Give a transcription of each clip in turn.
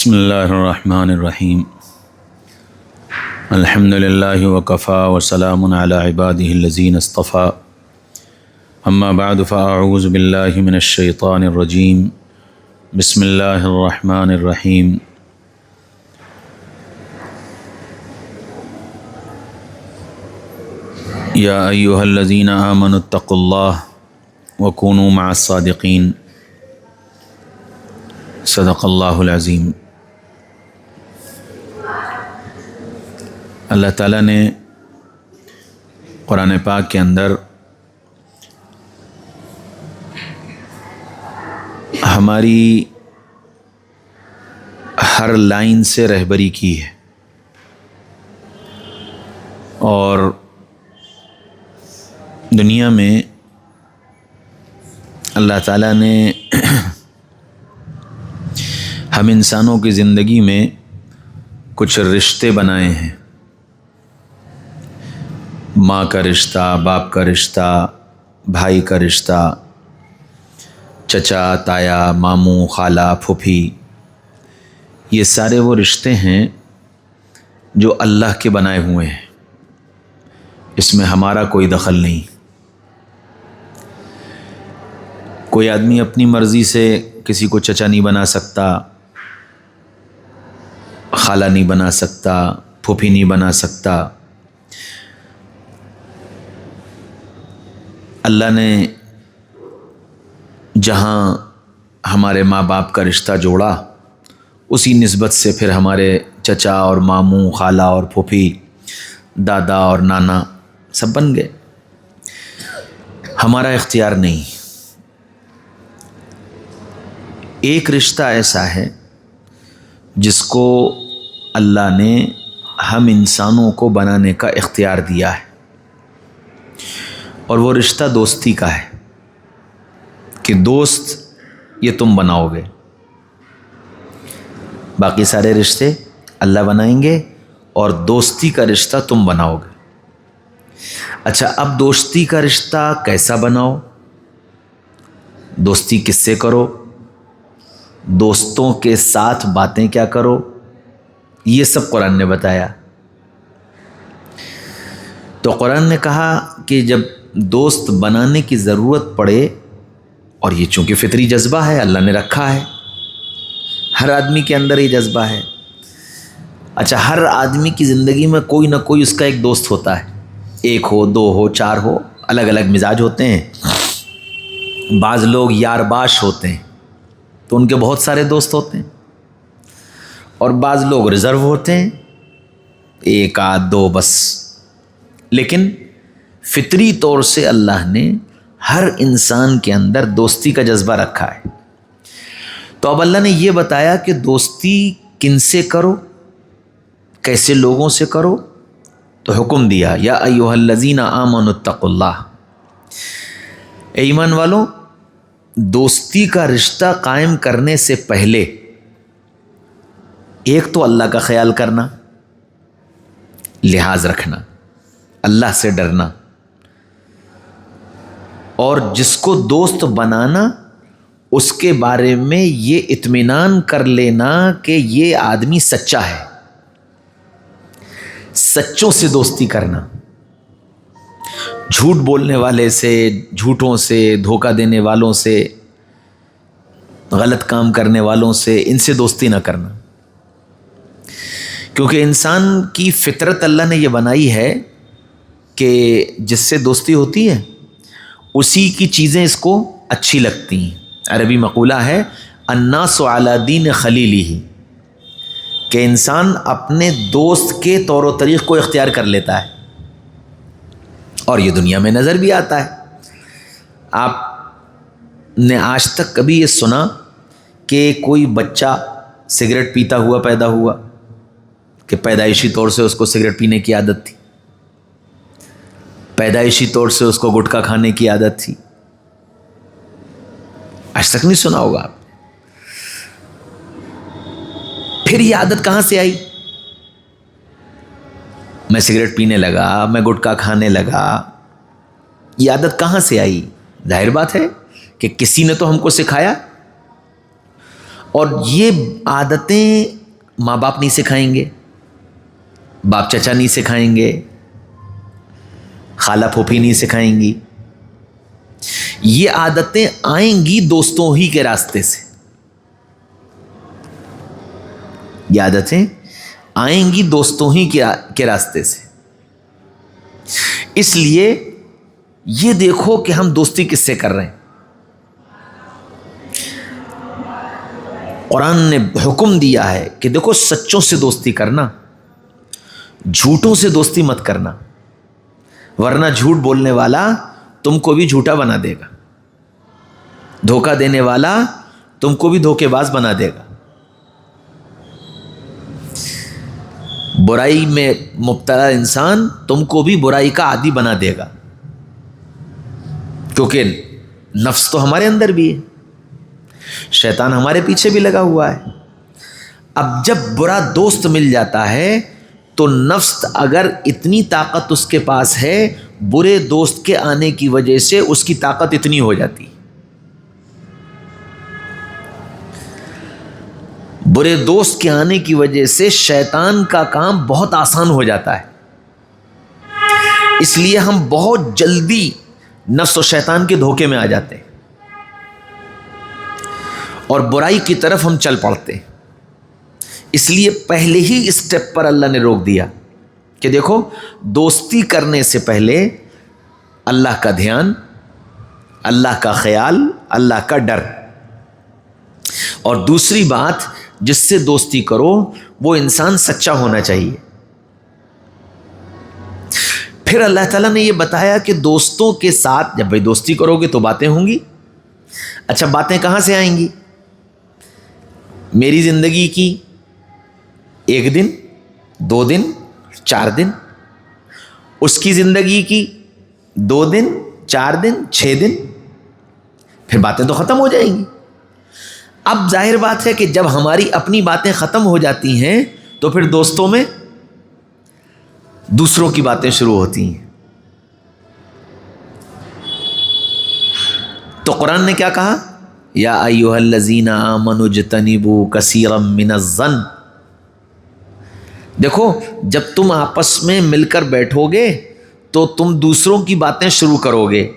بسم اللہ الرحمن الرحیم الحمد للہ وکفا وسلام علی عبادہ الذین اصطفیٰ اما بعد فاعوذ باللہ من الشیطان الرجیم بسم اللہ الرحمن الرحیم یا ایہا الذین آمنوا اتقوا اللہ وکونوا مع الصادقین صدق اللہ العظیم۔ اللہ تعالیٰ نے قرآن پاک کے اندر ہماری ہر لائن سے رہبری کی ہے، اور دنیا میں اللہ تعالیٰ نے ہم انسانوں کی زندگی میں کچھ رشتے بنائے ہیں، ماں کا رشتہ، باپ کا رشتہ، بھائی کا رشتہ، چچا، تایا، ماموں، خالہ، پھوپھی، یہ سارے وہ رشتے ہیں جو اللہ کے بنائے ہوئے ہیں، اس میں ہمارا کوئی دخل نہیں۔ کوئی آدمی اپنی مرضی سے کسی کو چچا نہیں بنا سکتا، خالہ نہیں بنا سکتا، پھوپھی نہیں بنا سکتا۔ اللہ نے جہاں ہمارے ماں باپ کا رشتہ جوڑا، اسی نسبت سے پھر ہمارے چچا اور ماموں، خالہ اور پھوپھی، دادا اور نانا سب بن گئے، ہمارا اختیار نہیں۔ ایک رشتہ ایسا ہے جس کو اللہ نے ہم انسانوں کو بنانے کا اختیار دیا ہے، اور وہ رشتہ دوستی کا ہے کہ دوست یہ تم بناؤ گے، باقی سارے رشتے اللہ بنائیں گے، اور دوستی کا رشتہ تم بناؤ گے۔ اچھا، اب دوستی کا رشتہ کیسا بناؤ؟ دوستی کس سے کرو؟ دوستوں کے ساتھ باتیں کیا کرو؟ یہ سب قرآن نے بتایا۔ تو قرآن نے کہا کہ جب دوست بنانے کی ضرورت پڑے، اور یہ چونکہ فطری جذبہ ہے، اللہ نے رکھا ہے، ہر آدمی کے اندر یہ جذبہ ہے۔ اچھا، ہر آدمی کی زندگی میں کوئی نہ کوئی اس کا ایک دوست ہوتا ہے، ایک ہو، دو ہو، چار ہو، الگ الگ مزاج ہوتے ہیں۔ بعض لوگ یار باش ہوتے ہیں تو ان کے بہت سارے دوست ہوتے ہیں، اور بعض لوگ ریزرو ہوتے ہیں، ایک آدھ دو بس۔ لیکن فطری طور سے اللہ نے ہر انسان کے اندر دوستی کا جذبہ رکھا ہے۔ تو اب اللہ نے یہ بتایا کہ دوستی کن سے کرو، کیسے لوگوں سے کرو، تو حکم دیا یا ایھا الذین آمنوا اتقوا اللہ، اے ایمان والو، دوستی کا رشتہ قائم کرنے سے پہلے ایک تو اللہ کا خیال کرنا، لحاظ رکھنا، اللہ سے ڈرنا، اور جس کو دوست بنانا اس کے بارے میں یہ اطمینان کر لینا کہ یہ آدمی سچا ہے، سچوں سے دوستی کرنا، جھوٹ بولنے والے سے، جھوٹوں سے، دھوکہ دینے والوں سے، غلط کام کرنے والوں سے، ان سے دوستی نہ کرنا۔ کیونکہ انسان کی فطرت اللہ نے یہ بنائی ہے کہ جس سے دوستی ہوتی ہے اسی کی چیزیں اس کو اچھی لگتی ہیں۔ عربی مقولہ ہے الناس علی دین خلیلہ، کہ انسان اپنے دوست کے طور و طریق کو اختیار کر لیتا ہے، اور یہ دنیا میں نظر بھی آتا ہے۔ آپ نے آج تک کبھی یہ سنا کہ کوئی بچہ سگریٹ پیتا ہوا پیدا ہوا، کہ پیدائشی طور سے اس کو سگریٹ پینے کی عادت تھی، پیدائشی طور سے اس کو گٹکا کھانے کی عادت تھی؟ آج تک نہیں سنا ہوگا آپ۔ پھر یہ عادت کہاں سے آئی؟ میں سگریٹ پینے لگا، میں گٹکا کھانے لگا، یہ عادت کہاں سے آئی؟ ظاہر بات ہے کہ کسی نے تو ہم کو سکھایا۔ اور یہ عادتیں ماں باپ نہیں سکھائیں گے، باپ چچا نہیں سکھائیں گے، خالہ پھوپھی نہیں سکھائیں گی، یہ عادتیں آئیں گی دوستوں ہی کے راستے سے، یہ عادتیں آئیں گی دوستوں ہی کے راستے سے۔ اس لیے یہ دیکھو کہ ہم دوستی کس سے کر رہے ہیں۔ قرآن نے حکم دیا ہے کہ دیکھو سچوں سے دوستی کرنا، جھوٹوں سے دوستی مت کرنا، ورنہ جھوٹ بولنے والا تم کو بھی جھوٹا بنا دے گا، دھوکہ دینے والا تم کو بھی دھوکے باز بنا دے گا، برائی میں مبتلا انسان تم کو بھی برائی کا عادی بنا دے گا، کیونکہ نفس تو ہمارے اندر بھی ہے، شیطان ہمارے پیچھے بھی لگا ہوا ہے۔ اب جب برا دوست مل جاتا ہے تو نفس اگر اتنی طاقت اس کے پاس ہے، برے دوست کے آنے کی وجہ سے اس کی طاقت اتنی ہو جاتی، برے دوست کے آنے کی وجہ سے شیطان کا کام بہت آسان ہو جاتا ہے۔ اس لیے ہم بہت جلدی نفس و شیطان کے دھوکے میں آ جاتے ہیں اور برائی کی طرف ہم چل پڑتے ہیں۔ اس لیے پہلے ہی اسٹیپ پر اللہ نے روک دیا کہ دیکھو دوستی کرنے سے پہلے اللہ کا دھیان، اللہ کا خیال، اللہ کا ڈر، اور دوسری بات جس سے دوستی کرو وہ انسان سچا ہونا چاہیے۔ پھر اللہ تعالیٰ نے یہ بتایا کہ دوستوں کے ساتھ جب بھائی دوستی کرو گے تو باتیں ہوں گی۔ اچھا باتیں کہاں سے آئیں گی؟ میری زندگی کی 1 دن 2 دن 4 دن، اس کی زندگی کی 2 دن 4 دن 6 دن، پھر باتیں تو ختم ہو جائیں گی۔ اب ظاہر بات ہے کہ جب ہماری اپنی باتیں ختم ہو جاتی ہیں تو پھر دوستوں میں دوسروں کی باتیں شروع ہوتی ہیں۔ تو قرآن نے کیا کہا؟ یا ایھا الذین آمنوا اجتنبوا کثیرا من الظن۔ دیکھو جب تم آپس میں مل کر بیٹھو گے تو تم دوسروں کی باتیں شروع کرو گے۔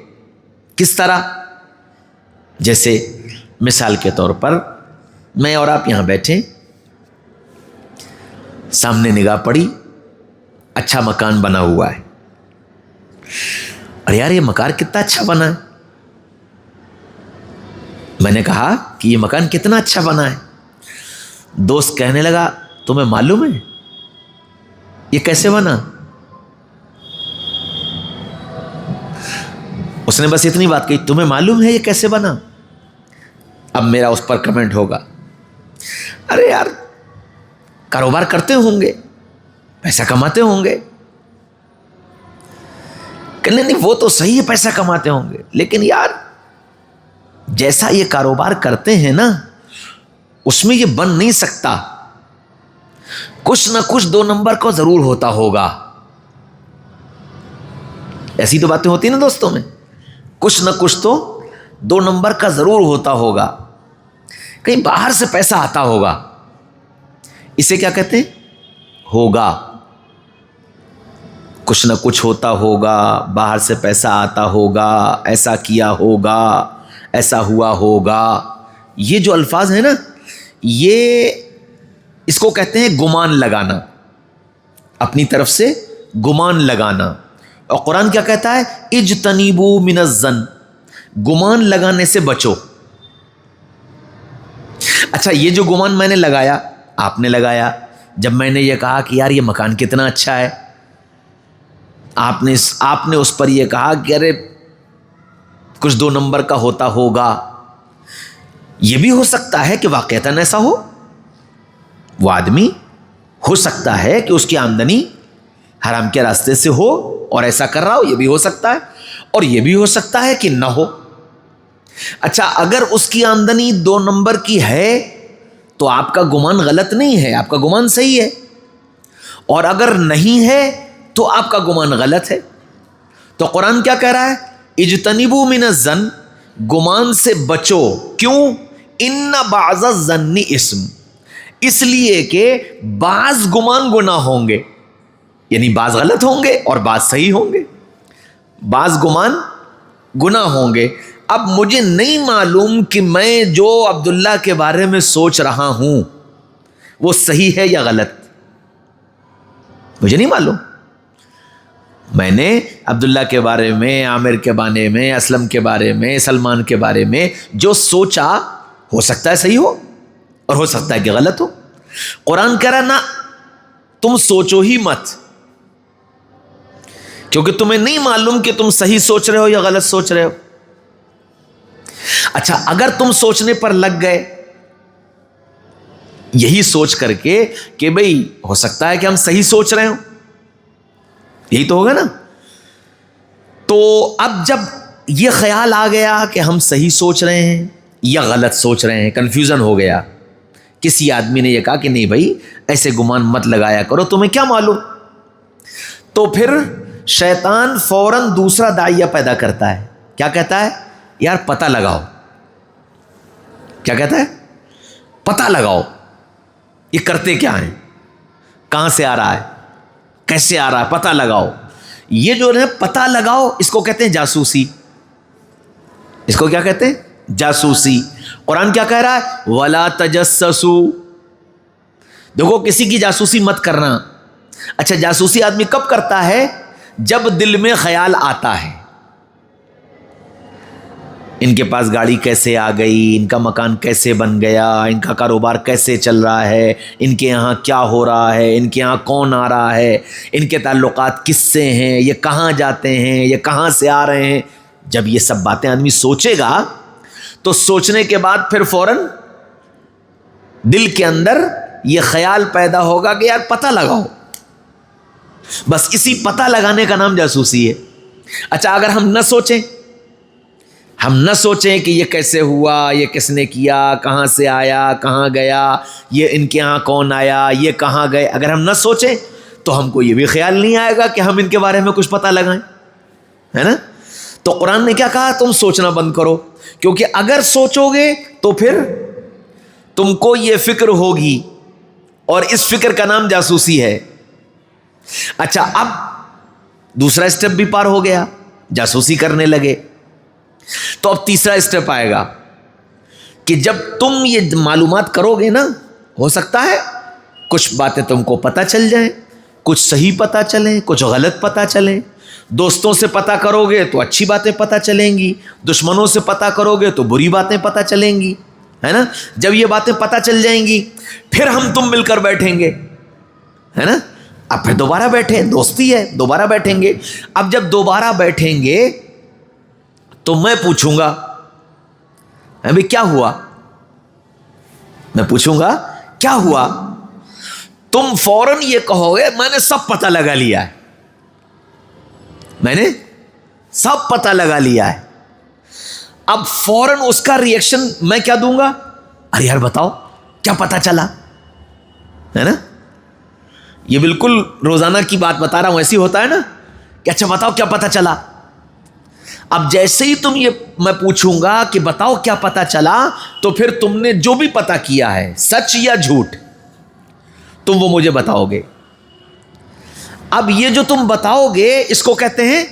کس طرح؟ جیسے مثال کے طور پر میں اور آپ یہاں بیٹھے، سامنے نگاہ پڑی، اچھا مکان بنا ہوا ہے، اور یار یہ مکان کتنا اچھا بنا ہے۔ میں نے کہا کہ یہ مکان کتنا اچھا بنا ہے۔ دوست کہنے لگا تمہیں معلوم ہے یہ کیسے بنا؟ اس نے بس اتنی بات کہی، تمہیں معلوم ہے یہ کیسے بنا؟ اب میرا اس پر کمنٹ ہوگا، ارے یار کاروبار کرتے ہوں گے، پیسہ کماتے ہوں گے۔ کہنے نہیں وہ تو صحیح ہے پیسہ کماتے ہوں گے، لیکن یار جیسا یہ کاروبار کرتے ہیں نا اس میں یہ بن نہیں سکتا، کچھ نہ کچھ 2 نمبر کو ضرور ہوتا ہوگا۔ ایسی تو باتیں ہوتی ہیں نا دوستوں میں، کچھ نہ کچھ تو 2 نمبر کا ضرور ہوتا ہوگا، کہیں باہر سے پیسہ آتا ہوگا۔ اسے کیا کہتے ہیں؟ ہوگا، کچھ نہ کچھ ہوتا ہوگا، باہر سے پیسہ آتا ہوگا، ایسا کیا ہوگا، ایسا ہوا ہوگا۔ یہ جو الفاظ ہیں نا یہ اس کو کہتے ہیں گمان لگانا، اپنی طرف سے گمان لگانا۔ اور قرآن کیا کہتا ہے؟ اجتنبوا من الظن، گمان لگانے سے بچو۔ اچھا یہ جو گمان میں نے لگایا، آپ نے لگایا، جب میں نے یہ کہا کہ یار یہ مکان کتنا اچھا ہے، آپ نے اس پر یہ کہا کہ ارے کچھ 2 نمبر کا ہوتا ہوگا۔ یہ بھی ہو سکتا ہے کہ واقعتاً ایسا ہو، وہ آدمی ہو سکتا ہے کہ اس کی آمدنی حرام کے راستے سے ہو اور ایسا کر رہا ہو، یہ بھی ہو سکتا ہے، اور یہ بھی ہو سکتا ہے کہ نہ ہو۔ اچھا اگر اس کی آمدنی 2 نمبر کی ہے تو آپ کا گمان غلط نہیں ہے، آپ کا گمان صحیح ہے، اور اگر نہیں ہے تو آپ کا گمان غلط ہے۔ تو قرآن کیا کہہ رہا ہے؟ اجتنبوا من الظن، گمان سے بچو۔ کیوں؟ ان بعض الظن اسم، اس لیے کہ بعض گمان گناہ ہوں گے، یعنی بعض غلط ہوں گے اور بعض صحیح ہوں گے، بعض گمان گناہ ہوں گے۔ اب مجھے نہیں معلوم کہ میں جو عبداللہ کے بارے میں سوچ رہا ہوں وہ صحیح ہے یا غلط، مجھے نہیں معلوم۔ میں نے عبداللہ کے بارے میں، عامر کے بارے میں، اسلم کے بارے میں، سلمان کے بارے میں جو سوچا، ہو سکتا ہے صحیح ہو اور ہو سکتا ہے کہ غلط ہو۔ قرآن کہہ رہا نہ، تم سوچو ہی مت، کیونکہ تمہیں نہیں معلوم کہ تم صحیح سوچ رہے ہو یا غلط سوچ رہے ہو۔ اچھا، اگر تم سوچنے پر لگ گئے یہی سوچ کر کے کہ بھئی ہو سکتا ہے کہ ہم صحیح سوچ رہے ہوں، یہی تو ہوگا نا، تو اب جب یہ خیال آ گیا کہ ہم صحیح سوچ رہے ہیں یا غلط سوچ رہے ہیں، کنفیوژن ہو گیا، کسی آدمی نے یہ کہا کہ نہیں بھائی ایسے گمان مت لگایا کرو، تمہیں کیا معلوم، تو پھر شیطان فوراً دوسرا داعیہ پیدا کرتا ہے، کیا کہتا ہے؟ یار پتہ لگاؤ۔ کیا کہتا ہے؟ پتہ لگاؤ یہ کرتے کیا ہیں، کہاں سے آ رہا ہے، کیسے آ رہا ہے، پتہ لگاؤ۔ یہ جو ہے پتہ لگاؤ، اس کو کہتے ہیں جاسوسی، اس کو کیا کہتے ہیں؟ جاسوسی۔ قرآن کیا کہہ رہا ہے؟ وَلَا تَجَسَّسُوا، دیکھو کسی کی جاسوسی مت کرنا۔ اچھا، جاسوسی آدمی کب کرتا ہے؟ جب دل میں خیال آتا ہے ان کے پاس گاڑی کیسے آ گئی، ان کا مکان کیسے بن گیا، ان کا کاروبار کیسے چل رہا ہے، ان کے یہاں کیا ہو رہا ہے، ان کے یہاں کون آ رہا ہے، ان کے تعلقات کس سے ہیں، یہ کہاں جاتے ہیں، یہ کہاں سے آ رہے ہیں۔ جب یہ سب باتیں آدمی سوچے گا تو سوچنے کے بعد پھر فوراً دل کے اندر یہ خیال پیدا ہوگا کہ یار پتہ لگاؤ۔ بس اسی پتہ لگانے کا نام جاسوسی ہے۔ اچھا، اگر ہم نہ سوچیں کہ یہ کیسے ہوا، یہ کس نے کیا، کہاں سے آیا، کہاں گیا، یہ ان کے ہاں کون آیا، یہ کہاں گئے، اگر ہم نہ سوچیں تو ہم کو یہ بھی خیال نہیں آئے گا کہ ہم ان کے بارے میں کچھ پتہ لگائیں، ہے نا؟ تو قرآن نے کیا کہا؟ تم سوچنا بند کرو، کیونکہ اگر سوچو گے تو پھر تم کو یہ فکر ہوگی، اور اس فکر کا نام جاسوسی ہے۔ اچھا، اب دوسرا اسٹیپ بھی پار ہو گیا، جاسوسی کرنے لگے، تو اب تیسرا اسٹیپ آئے گا کہ جب تم یہ معلومات کرو گے نا، ہو سکتا ہے کچھ باتیں تم کو پتہ چل جائیں، کچھ صحیح پتہ چلیں، کچھ غلط پتہ چلیں۔ دوستوں سے پتہ کرو گے تو اچھی باتیں پتہ چلیں گی، دشمنوں سے پتہ کرو گے تو بری باتیں پتہ چلیں گی، ہے نا؟ جب یہ باتیں پتہ چل جائیں گی پھر ہم تم مل کر بیٹھیں گے، ہے نا؟ اب پھر دوبارہ بیٹھیں، دوستی ہے، دوبارہ بیٹھیں گے۔ اب جب دوبارہ بیٹھیں گے تو میں پوچھوں گا ابھی کیا ہوا، میں پوچھوں گا کیا ہوا، تم فوراً یہ کہو گے میں نے سب پتہ لگا لیا ہے، میں نے سب پتہ لگا لیا ہے۔ اب فوراً اس کا ریئیکشن میں کیا دوں گا؟ ارے یار بتاؤ کیا پتہ چلا، ہے نا؟ یہ بالکل روزانہ کی بات بتا رہا ہوں، ایسی ہوتا ہے نا کہ اچھا بتاؤ کیا پتہ چلا۔ اب جیسے ہی تم یہ میں پوچھوں گا کہ بتاؤ کیا پتہ چلا، تو پھر تم نے جو بھی پتہ کیا ہے سچ یا جھوٹ تم وہ مجھے بتاؤ گے۔ اب یہ جو تم بتاؤ گے اس کو کہتے ہیں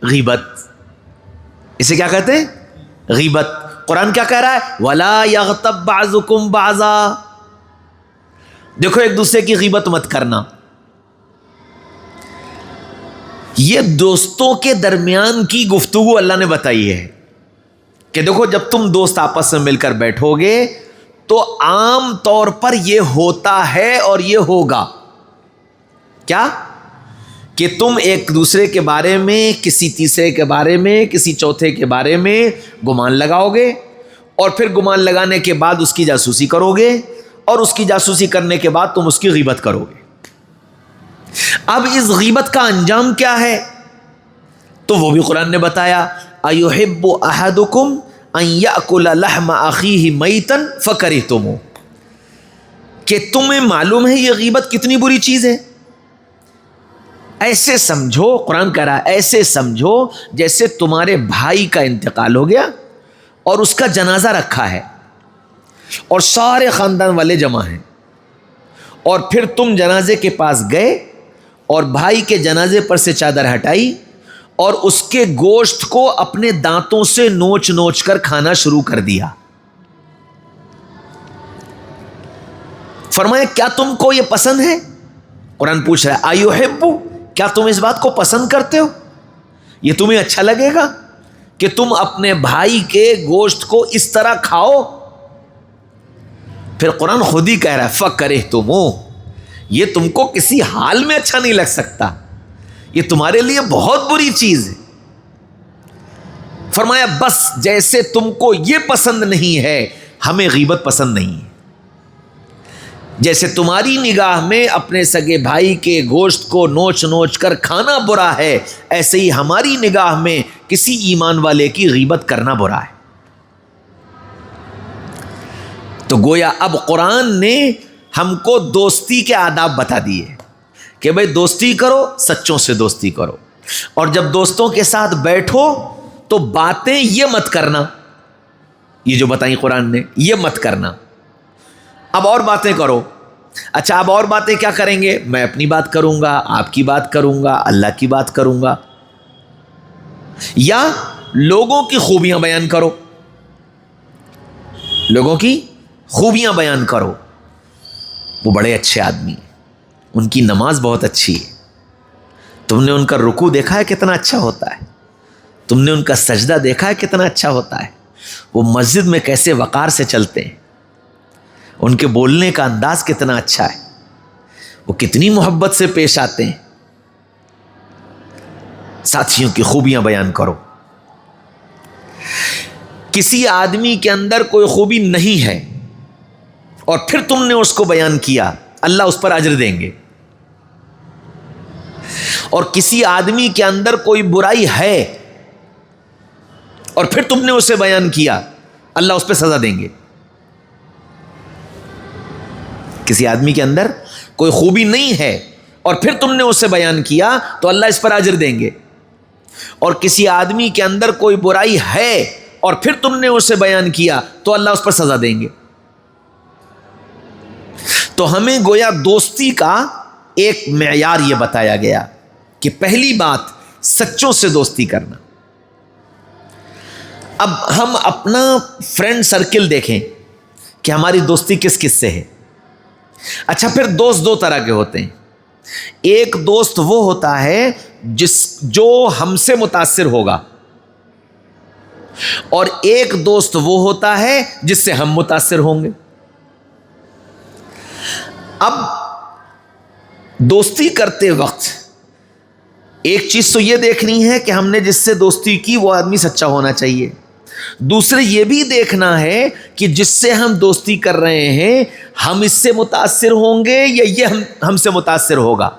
غیبت، اسے کیا کہتے ہیں؟ غیبت۔ قرآن کیا کہہ رہا ہے؟ وَلَا يَغْتَبْ بَعْضُكُمْ بَعْضًا، دیکھو ایک دوسرے کی غیبت مت کرنا۔ یہ دوستوں کے درمیان کی گفتگو اللہ نے بتائی ہے کہ دیکھو جب تم دوست آپس میں مل کر بیٹھو گے تو عام طور پر یہ ہوتا ہے اور یہ ہوگا کیا کہ تم ایک دوسرے کے بارے میں، کسی تیسرے کے بارے میں، کسی چوتھے کے بارے میں گمان لگاؤ گے، اور پھر گمان لگانے کے بعد اس کی جاسوسی کرو گے، اور اس کی جاسوسی کرنے کے بعد تم اس کی غیبت کرو گے۔ اب اس غیبت کا انجام کیا ہے؟ تو وہ بھی قرآن نے بتایا، أَيُحِبُّ أَحَدُكُمْ أَن يَأْكُلَ لَحْمَ أَخِيهِ مَيْتًا فَكَرِهْتُمُوهُ، کہ تمہیں معلوم ہے یہ غیبت کتنی بری چیز ہے۔ ایسے سمجھو، قرآن کہہ رہا ہے ایسے سمجھو جیسے تمہارے بھائی کا انتقال ہو گیا اور اس کا جنازہ رکھا ہے، اور سارے خاندان والے جمع ہیں، اور پھر تم جنازے کے پاس گئے اور بھائی کے جنازے پر سے چادر ہٹائی اور اس کے گوشت کو اپنے دانتوں سے نوچ نوچ کر کھانا شروع کر دیا۔ فرمایا کیا تم کو یہ پسند ہے؟ قرآن پوچھ رہا ہے ایحبو، کیا تم اس بات کو پسند کرتے ہو؟ یہ تمہیں اچھا لگے گا کہ تم اپنے بھائی کے گوشت کو اس طرح کھاؤ؟ پھر قرآن خود ہی کہہ رہا ہے فَكَرِهْتُمُوهُ، یہ تم کو کسی حال میں اچھا نہیں لگ سکتا، یہ تمہارے لیے بہت بری چیز ہے۔ فرمایا بس جیسے تم کو یہ پسند نہیں ہے ہمیں غیبت پسند نہیں ہے، جیسے تمہاری نگاہ میں اپنے سگے بھائی کے گوشت کو نوچ نوچ کر کھانا برا ہے، ایسے ہی ہماری نگاہ میں کسی ایمان والے کی غیبت کرنا برا ہے۔ تو گویا اب قرآن نے ہم کو دوستی کے آداب بتا دیے کہ بھئی دوستی کرو، سچوں سے دوستی کرو، اور جب دوستوں کے ساتھ بیٹھو تو باتیں یہ مت کرنا، یہ جو بتائیں قرآن نے یہ مت کرنا، اب اور باتیں کرو۔ اچھا اب اور باتیں کیا کریں گے؟ میں اپنی بات کروں گا، آپ کی بات کروں گا، اللہ کی بات کروں گا، یا لوگوں کی خوبیاں بیان کرو، لوگوں کی خوبیاں بیان کرو، وہ بڑے اچھے آدمی ہیں، ان کی نماز بہت اچھی ہے، تم نے ان کا رکوع دیکھا ہے کتنا اچھا ہوتا ہے، تم نے ان کا سجدہ دیکھا ہے کتنا اچھا ہوتا ہے، وہ مسجد میں کیسے وقار سے چلتے ہیں، ان کے بولنے کا انداز کتنا اچھا ہے، وہ کتنی محبت سے پیش آتے ہیں۔ ساتھیوں کی خوبیاں بیان کرو۔ کسی آدمی کے اندر کوئی خوبی نہیں ہے اور پھر تم نے اس کو بیان کیا، اللہ اس پر اجر دیں گے، اور کسی آدمی کے اندر کوئی برائی ہے اور پھر تم نے اسے بیان کیا، اللہ اس پہ سزا دیں گے۔ کسی آدمی کے اندر کوئی خوبی نہیں ہے اور پھر تم نے اسے بیان کیا تو اللہ اس پر اجر دیں گے، اور کسی آدمی کے اندر کوئی برائی ہے اور پھر تم نے اسے بیان کیا تو اللہ اس پر سزا دیں گے۔ تو ہمیں گویا دوستی کا ایک معیار یہ بتایا گیا کہ پہلی بات سچوں سے دوستی کرنا۔ اب ہم اپنا فرینڈ سرکل دیکھیں کہ ہماری دوستی کس کس سے ہے۔ اچھا پھر دوست دو طرح کے ہوتے ہیں، ایک دوست وہ ہوتا ہے جو ہم سے متاثر ہوگا، اور ایک دوست وہ ہوتا ہے جس سے ہم متاثر ہوں گے۔ اب دوستی کرتے وقت ایک چیز تو یہ دیکھنی ہے کہ ہم نے جس سے دوستی کی وہ آدمی سچا ہونا چاہیے، دوسرے یہ بھی دیکھنا ہے کہ جس سے ہم دوستی کر رہے ہیں ہم اس سے متاثر ہوں گے یا یہ ہم سے متاثر ہوگا۔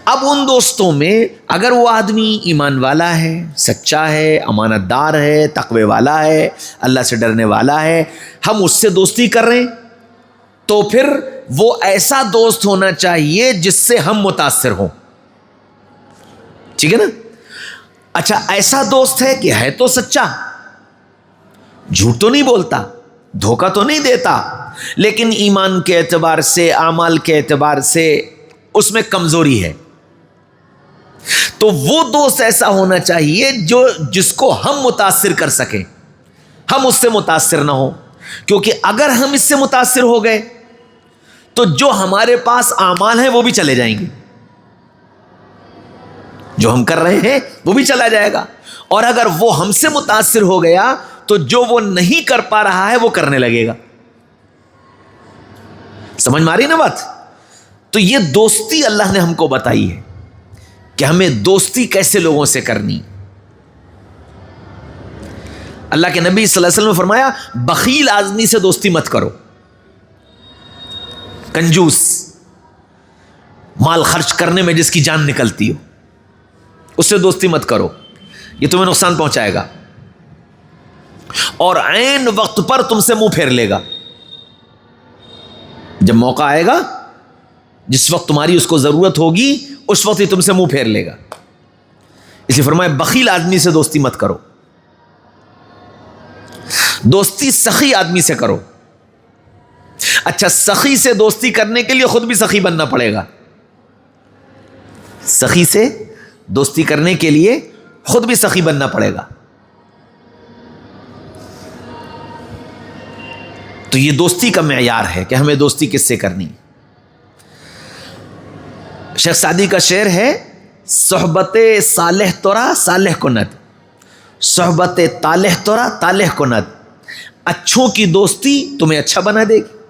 اب ان دوستوں میں اگر وہ آدمی ایمان والا ہے، سچا ہے، امانت دار ہے، تقوی والا ہے، اللہ سے ڈرنے والا ہے، ہم اس سے دوستی کر رہے ہیں تو پھر وہ ایسا دوست ہونا چاہیے جس سے ہم متاثر ہوں، ٹھیک ہے نا؟ اچھا ایسا دوست ہے کہ ہے تو سچا، جھوٹ تو نہیں بولتا، دھوکہ تو نہیں دیتا، لیکن ایمان کے اعتبار سے، اعمال کے اعتبار سے اس میں کمزوری ہے، تو وہ دوست ایسا ہونا چاہیے جس کو ہم متاثر کر سکیں، ہم اس سے متاثر نہ ہوں، کیونکہ اگر ہم اس سے متاثر ہو گئے تو جو ہمارے پاس اعمال ہیں وہ بھی چلے جائیں گے، جو ہم کر رہے ہیں وہ بھی چلا جائے گا، اور اگر وہ ہم سے متاثر ہو گیا تو جو وہ نہیں کر پا رہا ہے وہ کرنے لگے گا۔ سمجھ میں آ رہی نا بات؟ تو یہ دوستی اللہ نے ہم کو بتائی ہے کہ ہمیں دوستی کیسے لوگوں سے کرنی۔ اللہ کے نبی صلی اللہ علیہ وسلم نے فرمایا بخیل آدمی سے دوستی مت کرو، کنجوس، مال خرچ کرنے میں جس کی جان نکلتی ہو اس سے دوستی مت کرو، یہ تمہیں نقصان پہنچائے گا اور عین وقت پر تم سے منہ پھیر لے گا۔ جب موقع آئے گا، جس وقت تمہاری اس کو ضرورت ہوگی اس وقت ہی تم سے منہ پھیر لے گا، اس لیے فرمایا بخیل آدمی سے دوستی مت کرو۔ دوستی سخی آدمی سے کرو. اچھا سخی سے دوستی کرنے کے لیے خود بھی سخی بننا پڑے گا. سخی سے دوستی کرنے کے لیے خود بھی سخی بننا پڑے گا. تو یہ دوستی کا معیار ہے کہ ہمیں دوستی کس سے کرنی. شیخ سعدی کا شعر ہے صحبت صالح تورا صالح کند، صحبت طالح تورا طالح کند. اچھوں کی دوستی تمہیں اچھا بنا دے گی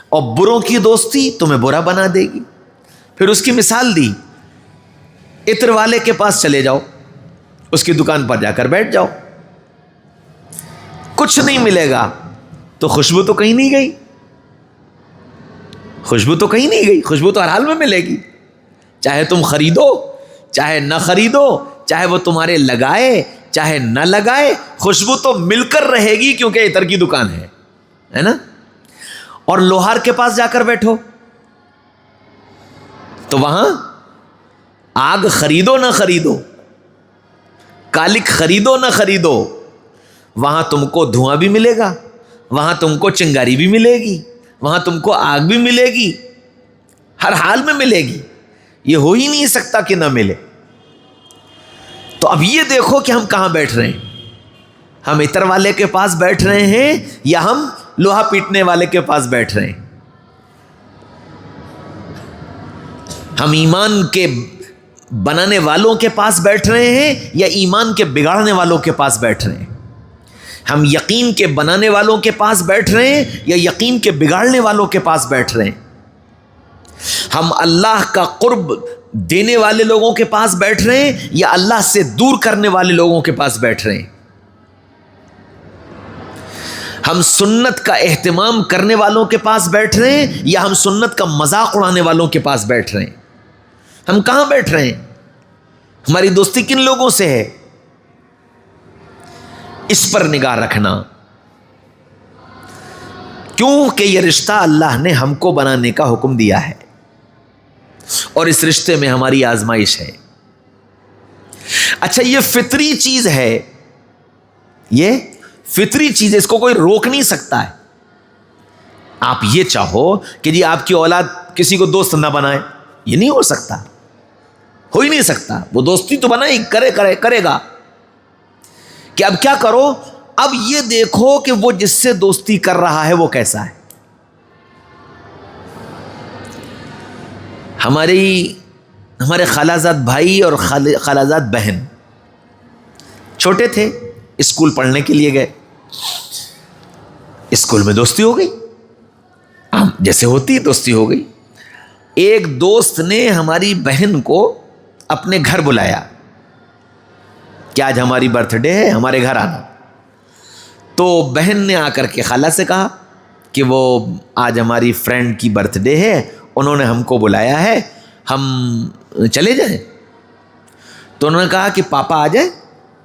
اور بروں کی دوستی تمہیں برا بنا دے گی. پھر اس کی مثال دی، عطر والے کے پاس چلے جاؤ، اس کی دکان پر جا کر بیٹھ جاؤ، کچھ نہیں ملے گا تو خوشبو تو کہیں نہیں گئی، خوشبو تو کہیں نہیں گئی، خوشبو تو ہر حال میں ملے گی. چاہے تم خریدو چاہے نہ خریدو، چاہے وہ تمہارے لگائے چاہے نہ لگائے، خوشبو تو مل کر رہے گی کیونکہ عطر کی دکان ہے نا. اور لوہار کے پاس جا کر بیٹھو تو وہاں آگ خریدو نہ خریدو، کالک خریدو نہ خریدو، وہاں تم کو دھواں بھی ملے گا، وہاں تم کو چنگاری بھی ملے گی، وہاں تم کو آگ بھی ملے گی، ہر حال میں ملے گی. یہ ہو ہی نہیں سکتا کہ نہ ملے. تو اب یہ دیکھو کہ ہم کہاں بیٹھ رہے ہیں. ہم عطر والے کے پاس بیٹھ رہے ہیں یا ہم لوہا پیٹنے والے کے پاس بیٹھ رہے ہیں. ہم ایمان کے بنانے والوں کے پاس بیٹھ رہے ہیں یا ایمان کے بگاڑنے والوں کے پاس بیٹھ رہے ہیں. ہم یقین کے بنانے والوں کے پاس بیٹھ رہے ہیں یا یقین کے بگاڑنے والوں کے پاس بیٹھ رہے ہیں. ہم اللہ کا قرب دینے والے لوگوں کے پاس بیٹھ رہے ہیں یا اللہ سے دور کرنے والے لوگوں کے پاس بیٹھ رہے ہیں. ہم سنت کا اہتمام کرنے والوں کے پاس بیٹھ رہے ہیں یا ہم سنت کا مذاق اڑانے والوں کے پاس بیٹھ رہے ہیں. ہم کہاں بیٹھ رہے ہیں؟ ہماری دوستی کن لوگوں سے ہے؟ اس پر نگاہ رکھنا، کیونکہ یہ رشتہ اللہ نے ہم کو بنانے کا حکم دیا ہے اور اس رشتے میں ہماری آزمائش ہے. اچھا یہ فطری چیز ہے، یہ فطری چیز ہے، اس کو کوئی روک نہیں سکتا ہے. آپ یہ چاہو کہ جی آپ کی اولاد کسی کو دوست نہ بنائے، یہ نہیں ہو سکتا، ہو ہی نہیں سکتا. وہ دوستی تو بنائے کرے گا کہ اب کیا کرو، اب یہ دیکھو کہ وہ جس سے دوستی کر رہا ہے وہ کیسا ہے. ہمارے خالازاد بھائی اور خالازاد بہن چھوٹے تھے، اسکول پڑھنے کے لیے گئے. اسکول میں دوستی ہو گئی، جیسے ہوتی ہے دوستی ہو گئی. ایک دوست نے ہماری بہن کو اپنے گھر بلایا کہ آج ہماری برتھ ڈے ہے، ہمارے گھر آنا. تو بہن نے آ کر کے خالہ سے کہا کہ وہ آج ہماری فرینڈ کی برتھ ڈے ہے، انہوں نے ہم کو بلایا ہے، ہم چلے جائیں. تو انہوں نے کہا کہ پاپا آ جائیں،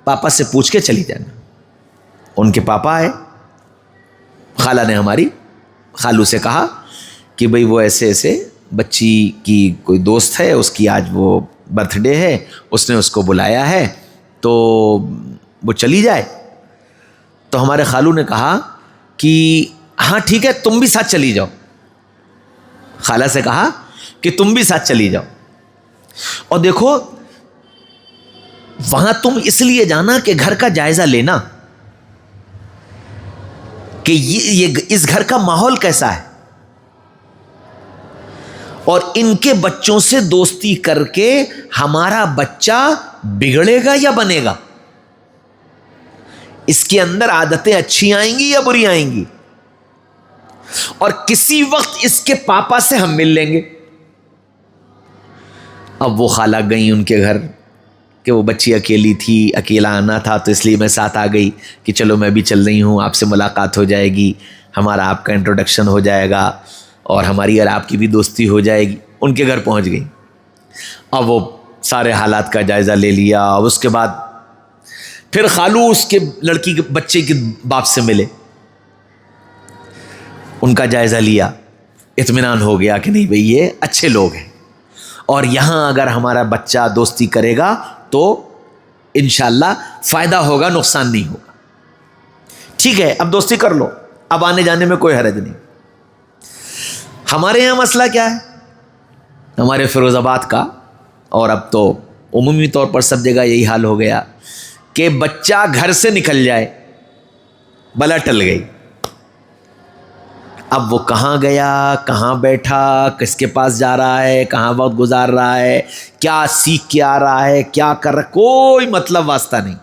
پاپا سے پوچھ کے چلی جانا. ان کے پاپا آئے. خالہ نے ہماری خالو سے کہا کہ بھئی وہ ایسے ایسے بچی کی کوئی دوست ہے، اس کی آج وہ برتھ ڈے ہے، اس نے اس کو بلایا ہے تو وہ چلی جائے. تو ہمارے خالو نے کہا کہ ہاں ٹھیک ہے تم بھی ساتھ چلی جاؤ. خالہ سے کہا کہ تم بھی ساتھ چلی جاؤ. اور دیکھو وہاں تم اس لیے جانا کہ گھر کا جائزہ لینا کہ یہ اس گھر کا ماحول کیسا ہے اور ان کے بچوں سے دوستی کر کے ہمارا بچہ بگڑے گا یا بنے گا، اس کے اندر عادتیں اچھی آئیں گی یا بری آئیں گی. اور کسی وقت اس کے پاپا سے ہم مل لیں گے. اب وہ خالہ گئیں ان کے گھر کہ وہ بچی اکیلی تھی، اکیلا آنا تھا تو اس لیے میں ساتھ آ گئی کہ چلو میں بھی چل رہی ہوں، آپ سے ملاقات ہو جائے گی، ہمارا آپ کا انٹروڈکشن ہو جائے گا اور ہماری اور آپ کی بھی دوستی ہو جائے گی. ان کے گھر پہنچ گئی. اب وہ سارے حالات کا جائزہ لے لیا. اور اس کے بعد پھر خالو اس کے لڑکی کے بچے کے باپ سے ملے، ان کا جائزہ لیا، اطمینان ہو گیا کہ نہیں بھئی یہ اچھے لوگ ہیں اور یہاں اگر ہمارا بچہ دوستی کرے گا تو انشاءاللہ فائدہ ہوگا، نقصان نہیں ہوگا. ٹھیک ہے اب دوستی کر لو، اب آنے جانے میں کوئی حرج نہیں۔ ہمارے یہاں مسئلہ کیا ہے، ہمارے فیروز آباد کا، اور اب تو عمومی طور پر سب جگہ یہی حال ہو گیا کہ بچہ گھر سے نکل جائے بلا ٹل گئی، اب وہ کہاں گیا، کہاں بیٹھا، کس کے پاس جا رہا ہے، کہاں وقت گزار رہا ہے، کیا سیکھ کے آ رہا ہے، کیا کر رہا، کوئی مطلب واسطہ نہیں۔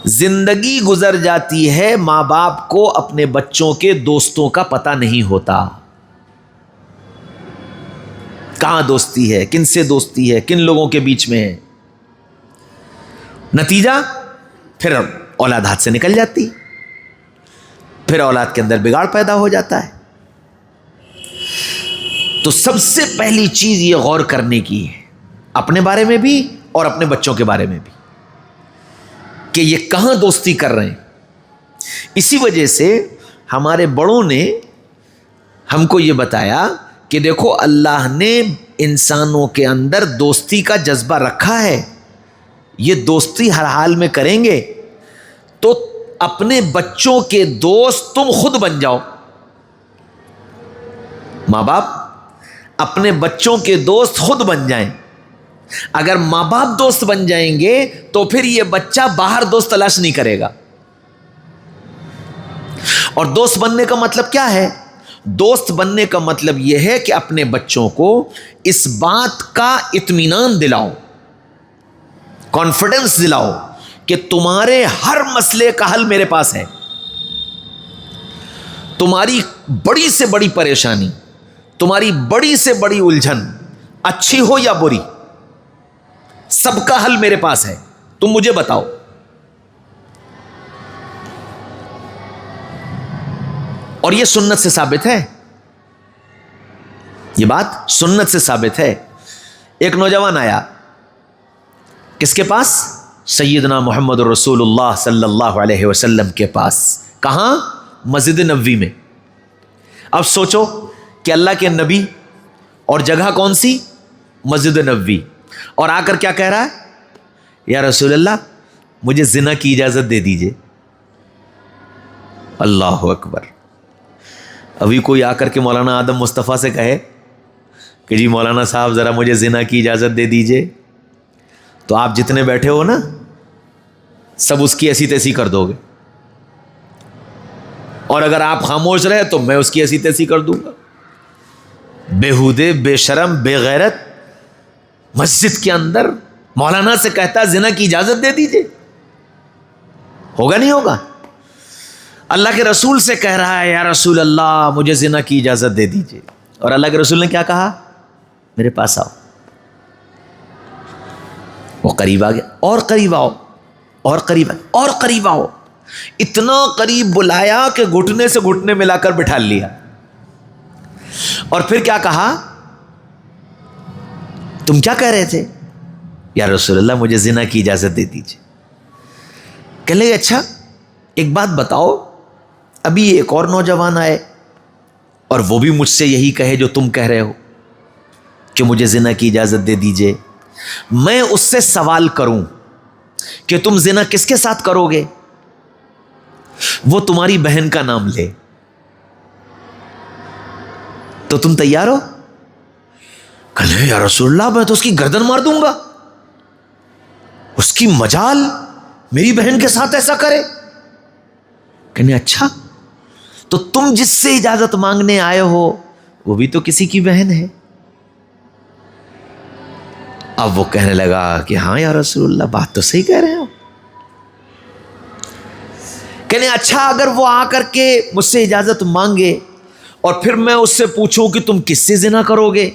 زندگی گزر جاتی ہے، ماں باپ کو اپنے بچوں کے دوستوں کا پتہ نہیں ہوتا، کہاں دوستی ہے، کن سے دوستی ہے، کن لوگوں کے بیچ میں ہے۔ نتیجہ پھر اولاد ہاتھ سے نکل جاتی، پھر اولاد کے اندر بگاڑ پیدا ہو جاتا ہے۔ تو سب سے پہلی چیز یہ غور کرنے کی ہے، اپنے بارے میں بھی اور اپنے بچوں کے بارے میں بھی، کہ یہ کہاں دوستی کر رہے ہیں۔ اسی وجہ سے ہمارے بڑوں نے ہم کو یہ بتایا کہ دیکھو اللہ نے انسانوں کے اندر دوستی کا جذبہ رکھا ہے، یہ دوستی ہر حال میں کریں گے، تو اپنے بچوں کے دوست تم خود بن جاؤ۔ ماں باپ اپنے بچوں کے دوست خود بن جائیں۔ اگر ماں باپ دوست بن جائیں گے تو پھر یہ بچہ باہر دوست تلاش نہیں کرے گا۔ اور دوست بننے کا مطلب کیا ہے؟ دوست بننے کا مطلب یہ ہے کہ اپنے بچوں کو اس بات کا اطمینان دلاؤ، کانفیڈنس دلاؤ کہ تمہارے ہر مسئلے کا حل میرے پاس ہے۔ تمہاری بڑی سے بڑی پریشانی، تمہاری بڑی سے بڑی الجھن، اچھی ہو یا بری، سب کا حل میرے پاس ہے، تم مجھے بتاؤ۔ اور یہ سنت سے ثابت ہے، یہ بات سنت سے ثابت ہے۔ ایک نوجوان آیا کس کے پاس؟ سیدنا محمد رسول اللہ صلی اللہ علیہ وسلم کے پاس۔ کہاں؟ مسجد نبوی میں۔ اب سوچو کہ اللہ کے نبی اور جگہ کون سی؟ مسجد نبوی، اور آ کر کیا کہہ رہا ہے؟ یا رسول اللہ مجھے زنا کی اجازت دے دیجئے۔ اللہ اکبر۔ ابھی کوئی آ کر کے مولانا آدم مصطفیٰ سے کہے کہ جی مولانا صاحب ذرا مجھے زنا کی اجازت دے دیجئے، تو آپ جتنے بیٹھے ہو نا سب اس کی ایسی تیسی کر دو گے، اور اگر آپ خاموش رہے تو میں اس کی ایسی تیسی کر دوں گا۔ بےہودے، بے شرم، بے غیرت، مسجد کے اندر مولانا سے کہتا زنا کی اجازت دے دیجئے، ہوگا نہیں ہوگا؟ اللہ کے رسول سے کہہ رہا ہے یا رسول اللہ مجھے زنا کی اجازت دے دیجئے، اور اللہ کے رسول نے کیا کہا؟ میرے پاس آؤ۔ وہ قریب آ گیا، اور قریب آؤ، اور قریب آؤ، اور قریب آؤ، اتنا قریب بلایا کہ گھٹنے سے گھٹنے ملا کر بٹھا لیا، اور پھر کیا کہا؟ تم کیا کہہ رہے تھے؟ یا رسول اللہ مجھے زنا کی اجازت دے دیجئے۔ کہنے لگے اچھا ایک بات بتاؤ، ابھی ایک اور نوجوان آئے اور وہ بھی مجھ سے یہی کہے جو تم کہہ رہے ہو کہ مجھے زنا کی اجازت دے دیجئے، میں اس سے سوال کروں کہ تم زنا کس کے ساتھ کرو گے؟ وہ تمہاری بہن کا نام لے، تو تم تیار ہو؟ کہنے یا رسول اللہ میں تو اس کی گردن مار دوں گا، اس کی مجال میری بہن کے ساتھ ایسا کرے۔ کہنے اچھا تو تم جس سے اجازت مانگنے آئے ہو وہ بھی تو کسی کی بہن ہے۔ اب وہ کہنے لگا کہ ہاں یا رسول اللہ بات تو صحیح کہہ رہے ہو۔ کہنے اچھا اگر وہ آ کر کے مجھ سے اجازت مانگے اور پھر میں اس سے پوچھوں کہ تم کس سے زنا کرو گے،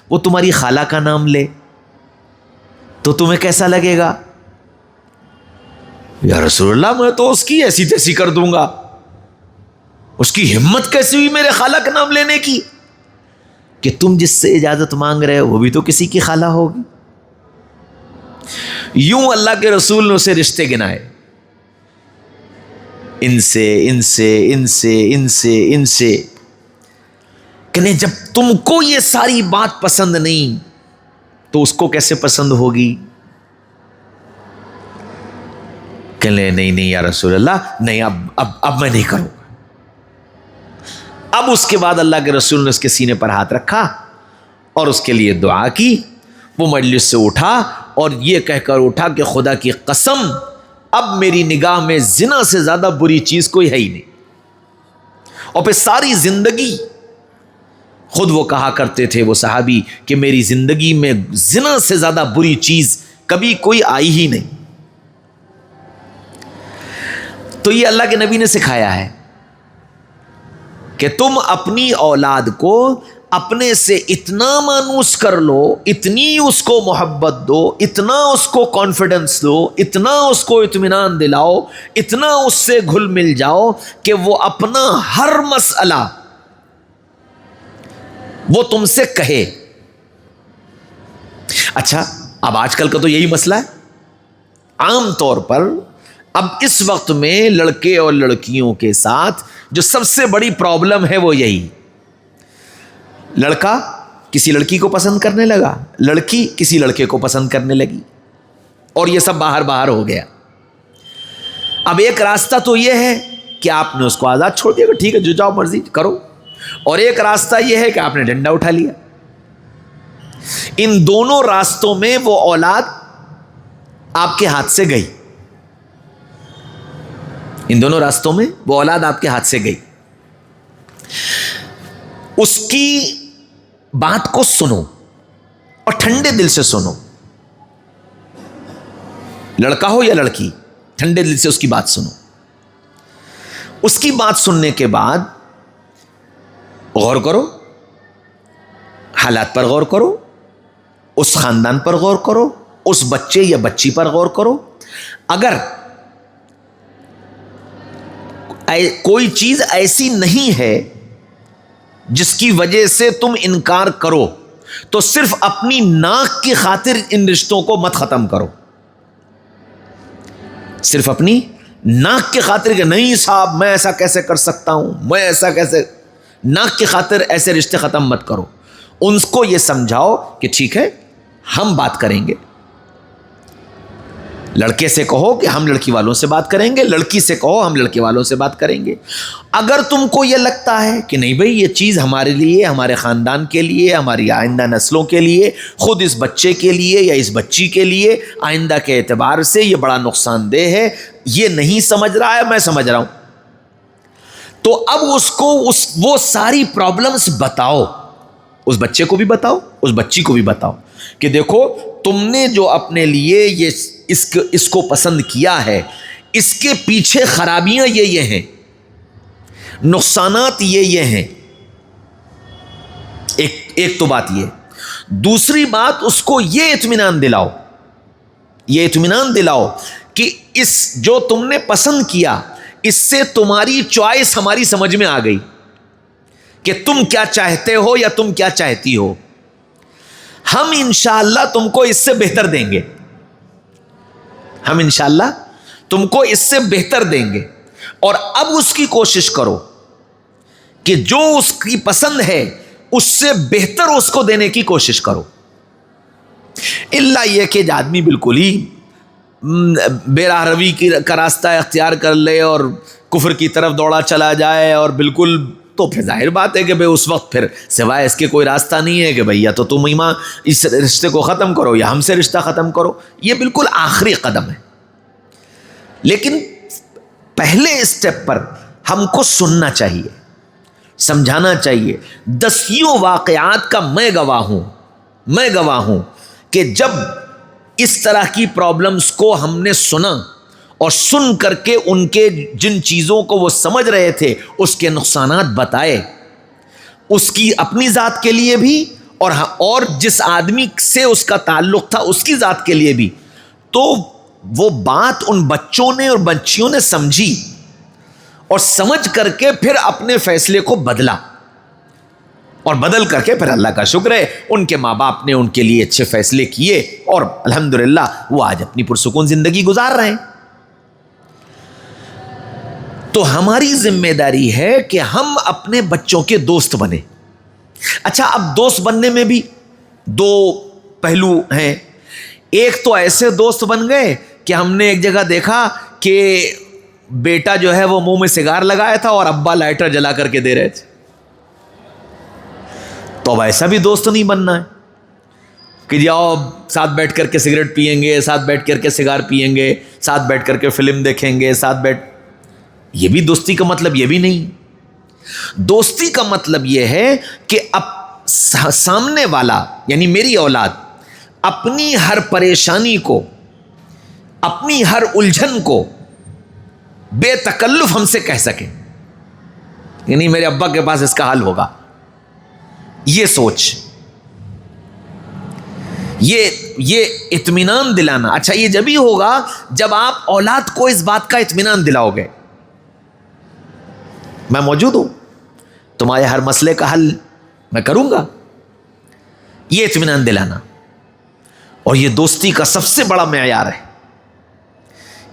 وہ تمہاری خالہ کا نام لے، تو تمہیں کیسا لگے گا؟ یا رسول اللہ میں تو اس کی ایسی تیسی کر دوں گا، اس کی ہمت کیسی ہوئی میرے خالہ کا نام لینے کی؟ کہ تم جس سے اجازت مانگ رہے ہو وہ بھی تو کسی کی خالہ ہوگی۔ یوں اللہ کے رسول نے اسے رشتے گنائے، ان سے ان سے ان سے ان سے ان سے، کہ جب تم کو یہ ساری بات پسند نہیں تو اس کو کیسے پسند ہوگی؟ کہنے نہیں نہیں یا رسول اللہ نہیں، اب میں نہیں کروں گا۔ اب اس کے بعد اللہ کے رسول نے اس کے سینے پر ہاتھ رکھا اور اس کے لیے دعا کی۔ وہ مجلس سے اٹھا اور یہ کہہ کر اٹھا کہ خدا کی قسم اب میری نگاہ میں زنا سے زیادہ بری چیز کوئی ہے ہی نہیں۔ اور پھر ساری زندگی خود وہ کہا کرتے تھے وہ صحابی کہ میری زندگی میں زنا سے زیادہ بری چیز کبھی کوئی آئی ہی نہیں۔ تو یہ اللہ کے نبی نے سکھایا ہے کہ تم اپنی اولاد کو اپنے سے اتنا مانوس کر لو، اتنی اس کو محبت دو، اتنا اس کو کانفیڈنس دو، اتنا اس کو اطمینان دلاؤ، اتنا اس سے گھل مل جاؤ کہ وہ اپنا ہر مسئلہ وہ تم سے کہے۔ اچھا اب آج کل کا تو یہی مسئلہ ہے عام طور پر۔ اب اس وقت میں لڑکے اور لڑکیوں کے ساتھ جو سب سے بڑی پرابلم ہے وہ یہی، لڑکا کسی لڑکی کو پسند کرنے لگا، لڑکی کسی لڑکے کو پسند کرنے لگی، اور یہ سب باہر ہو گیا۔ اب ایک راستہ تو یہ ہے کہ آپ نے اس کو آزاد چھوڑ دیا کہ ٹھیک ہے جو جاؤ مرضی کرو، اور ایک راستہ یہ ہے کہ آپ نے ڈنڈا اٹھا لیا۔ ان دونوں راستوں میں وہ اولاد آپ کے ہاتھ سے گئی، ان دونوں راستوں میں وہ اولاد آپ کے ہاتھ سے گئی۔ اس کی بات کو سنو اور ٹھنڈے دل سے سنو، لڑکا ہو یا لڑکی، ٹھنڈے دل سے اس کی بات سنو۔ اس کی بات سننے کے بعد غور کرو، حالات پر غور کرو، اس خاندان پر غور کرو، اس بچے یا بچی پر غور کرو۔ اگر کوئی چیز ایسی نہیں ہے جس کی وجہ سے تم انکار کرو تو صرف اپنی ناک کی خاطر ان رشتوں کو مت ختم کرو، صرف اپنی ناک کی خاطر کہ نہیں صاحب میں ایسا کیسے کر سکتا ہوں، میں ایسا کیسے، ناک کی خاطر ایسے رشتے ختم مت کرو۔ ان کو یہ سمجھاؤ کہ ٹھیک ہے ہم بات کریں گے، لڑکے سے کہو کہ ہم لڑکی والوں سے بات کریں گے، لڑکی سے کہو ہم لڑکے والوں سے بات کریں گے۔ اگر تم کو یہ لگتا ہے کہ نہیں بھئی یہ چیز ہمارے لیے، ہمارے خاندان کے لیے، ہماری آئندہ نسلوں کے لیے، خود اس بچے کے لیے یا اس بچی کے لیے آئندہ کے اعتبار سے یہ بڑا نقصان دہ ہے، یہ نہیں سمجھ رہا ہے، میں سمجھ رہا ہوں، تو اب اس کو وہ ساری پرابلمز بتاؤ، اس بچے کو بھی بتاؤ، اس بچی کو بھی بتاؤ کہ دیکھو تم نے جو اپنے لیے یہ اس کو پسند کیا ہے، اس کے پیچھے خرابیاں یہ ہیں، نقصانات یہ ہیں۔ ایک تو بات یہ، دوسری بات اس کو یہ اطمینان دلاؤ کہ اس جو تم نے پسند کیا اس سے تمہاری چوائس ہماری سمجھ میں آ گئی کہ تم کیا چاہتے ہو یا تم کیا چاہتی ہو، ہم انشاءاللہ تم کو اس سے بہتر دیں گے، ہم انشاءاللہ تم کو اس سے بہتر دیں گے۔ اور اب اس کی کوشش کرو کہ جو اس کی پسند ہے اس سے بہتر اس کو دینے کی کوشش کرو، الا یہ کہ آدمی بالکل ہی بے راہ روی کا راستہ اختیار کر لے اور کفر کی طرف دوڑا چلا جائے اور بالکل، تو پھر ظاہر بات ہے کہ بھئی اس وقت پھر سوائے اس کے کوئی راستہ نہیں ہے کہ بھئی یا تو تم ایمان اس رشتے کو ختم کرو یا ہم سے رشتہ ختم کرو، یہ بالکل آخری قدم ہے۔ لیکن پہلے اسٹیپ پر ہم کو سننا چاہیے، سمجھانا چاہیے۔ دسیوں واقعات کا میں گواہ ہوں کہ جب اس طرح کی پرابلمز کو ہم نے سنا اور سن کر کے ان کے جن چیزوں کو وہ سمجھ رہے تھے اس کے نقصانات بتائے، اس کی اپنی ذات کے لیے بھی اور جس آدمی سے اس کا تعلق تھا اس کی ذات کے لیے بھی، تو وہ بات ان بچوں نے اور بچیوں نے سمجھی اور سمجھ کر کے پھر اپنے فیصلے کو بدلا، اور بدل کر کے پھر اللہ کا شکر ہے ان کے ماں باپ نے ان کے لیے اچھے فیصلے کیے اور الحمدللہ وہ آج اپنی پرسکون زندگی گزار رہے ہیں۔ تو ہماری ذمہ داری ہے کہ ہم اپنے بچوں کے دوست بنیں۔ اچھا اب دوست بننے میں بھی دو پہلو ہیں، ایک تو ایسے دوست بن گئے کہ ہم نے ایک جگہ دیکھا کہ بیٹا جو ہے وہ منہ میں سگار لگایا تھا اور ابا لائٹر جلا کر کے دے رہے تھے. تو اب ایسا بھی دوست نہیں بننا ہے کہ جاؤ ساتھ بیٹھ کر کے سگریٹ پیئیں گے، ساتھ بیٹھ کر کے سگار پیئیں گے، ساتھ بیٹھ کر کے فلم دیکھیں گے، یہ بھی دوستی کا مطلب یہ بھی نہیں. دوستی کا مطلب یہ ہے کہ اب سامنے والا یعنی میری اولاد اپنی ہر پریشانی کو، اپنی ہر الجھن کو بے تکلف ہم سے کہہ سکے، یعنی میرے ابا کے پاس اس کا حل ہوگا. یہ سوچ، یہ اطمینان دلانا. اچھا یہ جبھی ہوگا جب آپ اولاد کو اس بات کا اطمینان دلاؤ گے میں موجود ہوں، تمہارے ہر مسئلے کا حل میں کروں گا. یہ اطمینان دلانا. اور یہ دوستی کا سب سے بڑا معیار ہے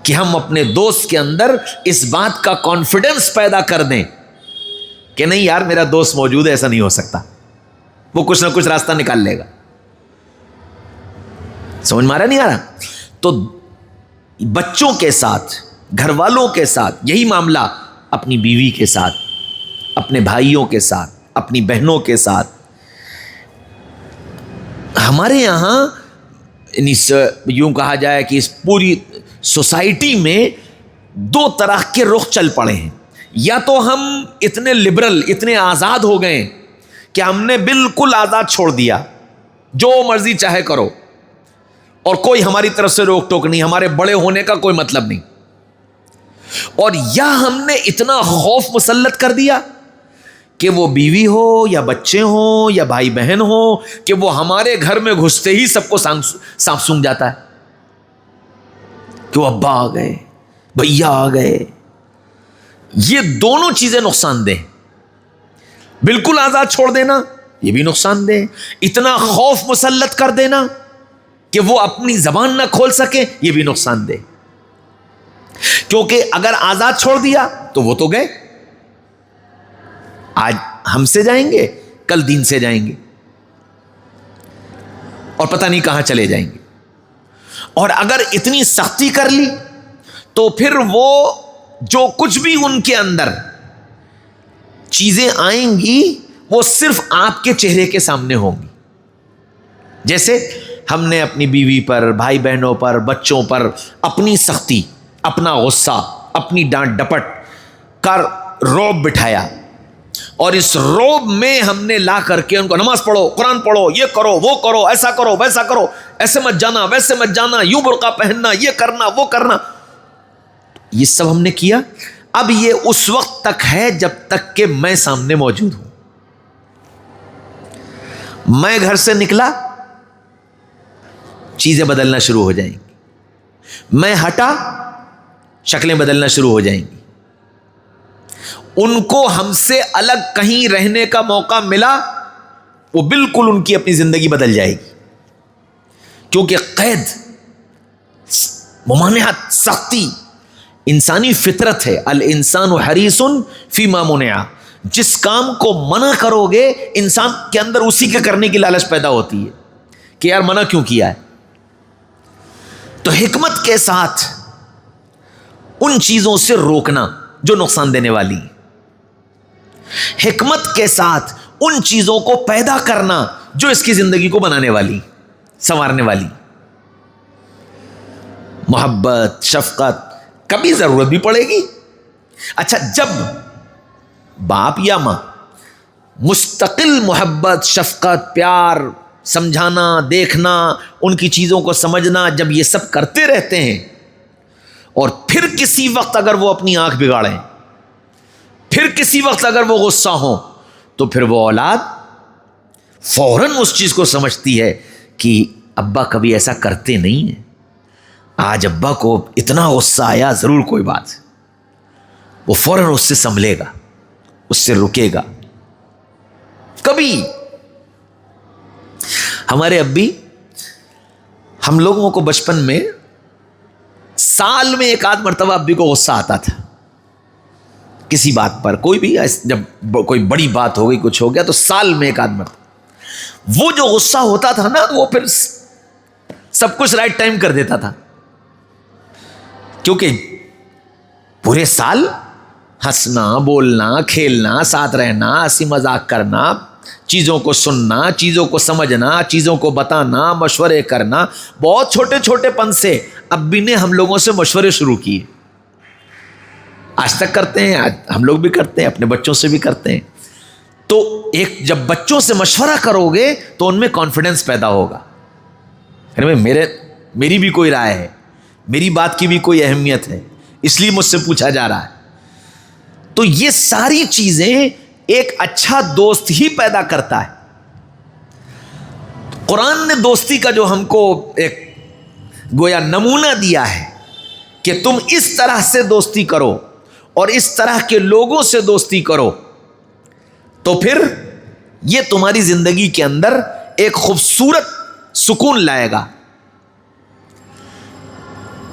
کہ ہم اپنے دوست کے اندر اس بات کا کانفیڈنس پیدا کر دیں کہ نہیں یار میرا دوست موجود ہے، ایسا نہیں ہو سکتا، وہ کچھ نہ کچھ راستہ نکال لے گا. سمجھ میں آ رہا نہیں آ رہا؟ تو بچوں کے ساتھ، گھر والوں کے ساتھ یہی معاملہ، اپنی بیوی کے ساتھ، اپنے بھائیوں کے ساتھ، اپنی بہنوں کے ساتھ. ہمارے یہاں یوں کہا جائے کہ اس پوری سوسائٹی میں دو طرح کے رخ چل پڑے ہیں. یا تو ہم اتنے لبرل، اتنے آزاد ہو گئے کہ ہم نے بالکل آزاد چھوڑ دیا، جو مرضی چاہے کرو اور کوئی ہماری طرف سے روک ٹوک نہیں، ہمارے بڑے ہونے کا کوئی مطلب نہیں. اور یا ہم نے اتنا خوف مسلط کر دیا کہ وہ بیوی ہو یا بچے ہوں یا بھائی بہن ہو کہ وہ ہمارے گھر میں گھستے ہی سب کو سانپ سونگھ جاتا ہے کہ وہ ابا آ گئے، بھیا آ گئے. یہ دونوں چیزیں نقصان دہ. بالکل آزاد چھوڑ دینا یہ بھی نقصان دہ، اتنا خوف مسلط کر دینا کہ وہ اپنی زبان نہ کھول سکے یہ بھی نقصان دہ. کیونکہ اگر آزاد چھوڑ دیا تو وہ تو گئے، آج ہم سے جائیں گے، کل دین سے جائیں گے اور پتہ نہیں کہاں چلے جائیں گے. اور اگر اتنی سختی کر لی تو پھر وہ جو کچھ بھی ان کے اندر چیزیں آئیں گی وہ صرف آپ کے چہرے کے سامنے ہوں گی. جیسے ہم نے اپنی بیوی پر، بھائی بہنوں پر، بچوں پر اپنی سختی، اپنا غصہ، اپنی ڈانٹ ڈپٹ کا رعب بٹھایا، اور اس رعب میں ہم نے لا کر کے ان کو نماز پڑھو، قرآن پڑھو، یہ کرو، وہ کرو، ایسا کرو، ویسا کرو، ایسے مت جانا، ویسے مت جانا، یوں برقع پہننا، یہ کرنا، وہ کرنا. یہ سب ہم نے کیا. اب یہ اس وقت تک ہے جب تک کہ میں سامنے موجود ہوں. میں گھر سے نکلا چیزیں بدلنا شروع ہو جائیں گی، میں ہٹا شکلیں بدلنا شروع ہو جائیں گی. ان کو ہم سے الگ کہیں رہنے کا موقع ملا وہ بالکل ان کی اپنی زندگی بدل جائے گی. کیونکہ قید، ممانعت، سختی انسانی فطرت ہے. الانسان حریص فیما منع. جس کام کو منع کرو گے انسان کے اندر اسی کے کرنے کی لالچ پیدا ہوتی ہے کہ یار منع کیوں کیا ہے. تو حکمت کے ساتھ ان چیزوں سے روکنا جو نقصان دینے والی ہیں، حکمت کے ساتھ ان چیزوں کو پیدا کرنا جو اس کی زندگی کو بنانے والی، سنوارنے والی. محبت، شفقت کبھی ضرورت بھی پڑے گی. اچھا جب باپ یا ماں مستقل محبت، شفقت، پیار، سمجھانا، دیکھنا، ان کی چیزوں کو سمجھنا، جب یہ سب کرتے رہتے ہیں اور پھر کسی وقت اگر وہ اپنی آنکھ بگاڑیں، پھر کسی وقت اگر وہ غصہ ہوں، تو پھر وہ اولاد فوراً اس چیز کو سمجھتی ہے کہ ابا کبھی ایسا کرتے نہیں ہیں، آج ابا کو اتنا غصہ آیا، ضرور کوئی بات. وہ فوراً اس سے سنبھلے گا، اس سے رکے گا. کبھی ہمارے ابی، ہم لوگوں کو بچپن میں سال میں ایک آدھ مرتبہ ابی کو غصہ آتا تھا کسی بات پر، کوئی بھی جب کوئی بڑی بات ہو گئی، کچھ ہو گیا تو سال میں ایک آدھ مرتبہ وہ جو غصہ ہوتا تھا نا وہ پھر سب کچھ رائٹ ٹائم کر دیتا تھا. کیونکہ پورے سال ہنسنا، بولنا، کھیلنا، ساتھ رہنا، ہنسی مذاق کرنا، چیزوں کو سننا، چیزوں کو سمجھنا، چیزوں کو بتانا، مشورے کرنا، بہت چھوٹے چھوٹے پن سے ابی نے ہم لوگوں سے مشورے شروع کیے، آج تک کرتے ہیں، آج ہم لوگ بھی کرتے ہیں، اپنے بچوں سے بھی کرتے ہیں۔ تو ایک جب بچوں سے مشورہ کرو گے تو ان میں کانفیڈنس پیدا ہوگا، میری بھی کوئی رائے ہے، میری بات کی بھی کوئی اہمیت ہے، اس لیے مجھ سے پوچھا جا رہا ہے۔ تو یہ ساری چیزیں ایک اچھا دوست ہی پیدا کرتا ہے۔ قرآن نے دوستی کا جو ہم کو ایک گویا نمونہ دیا ہے کہ تم اس طرح سے دوستی کرو اور اس طرح کے لوگوں سے دوستی کرو، تو پھر یہ تمہاری زندگی کے اندر ایک خوبصورت سکون لائے گا۔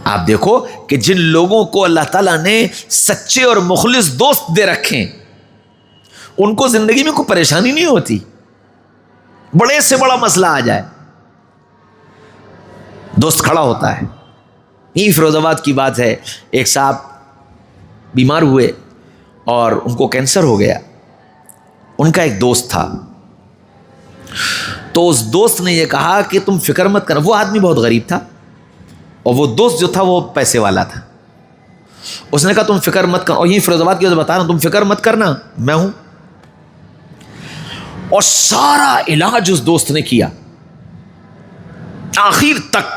آپ دیکھو کہ جن لوگوں کو اللہ تعالیٰ نے سچے اور مخلص دوست دے رکھے ہیں، ان کو زندگی میں کوئی پریشانی نہیں ہوتی، بڑے سے بڑا مسئلہ آ جائے دوست کھڑا ہوتا ہے۔ یہ فیروز آباد کی بات ہے، ایک صاحب بیمار ہوئے اور ان کو کینسر ہو گیا۔ ان کا ایک دوست تھا، تو اس دوست نے یہ کہا کہ تم فکر مت کرنا۔ وہ آدمی بہت غریب تھا اور وہ دوست جو تھا وہ پیسے والا تھا۔ اس نے کہا تم فکر مت کرنا، اور یہ فیروز آباد کی وجہ بتا رہا ہوں، تم فکر مت کرنا، میں ہوں۔ اور سارا علاج اس دوست نے کیا آخر تک،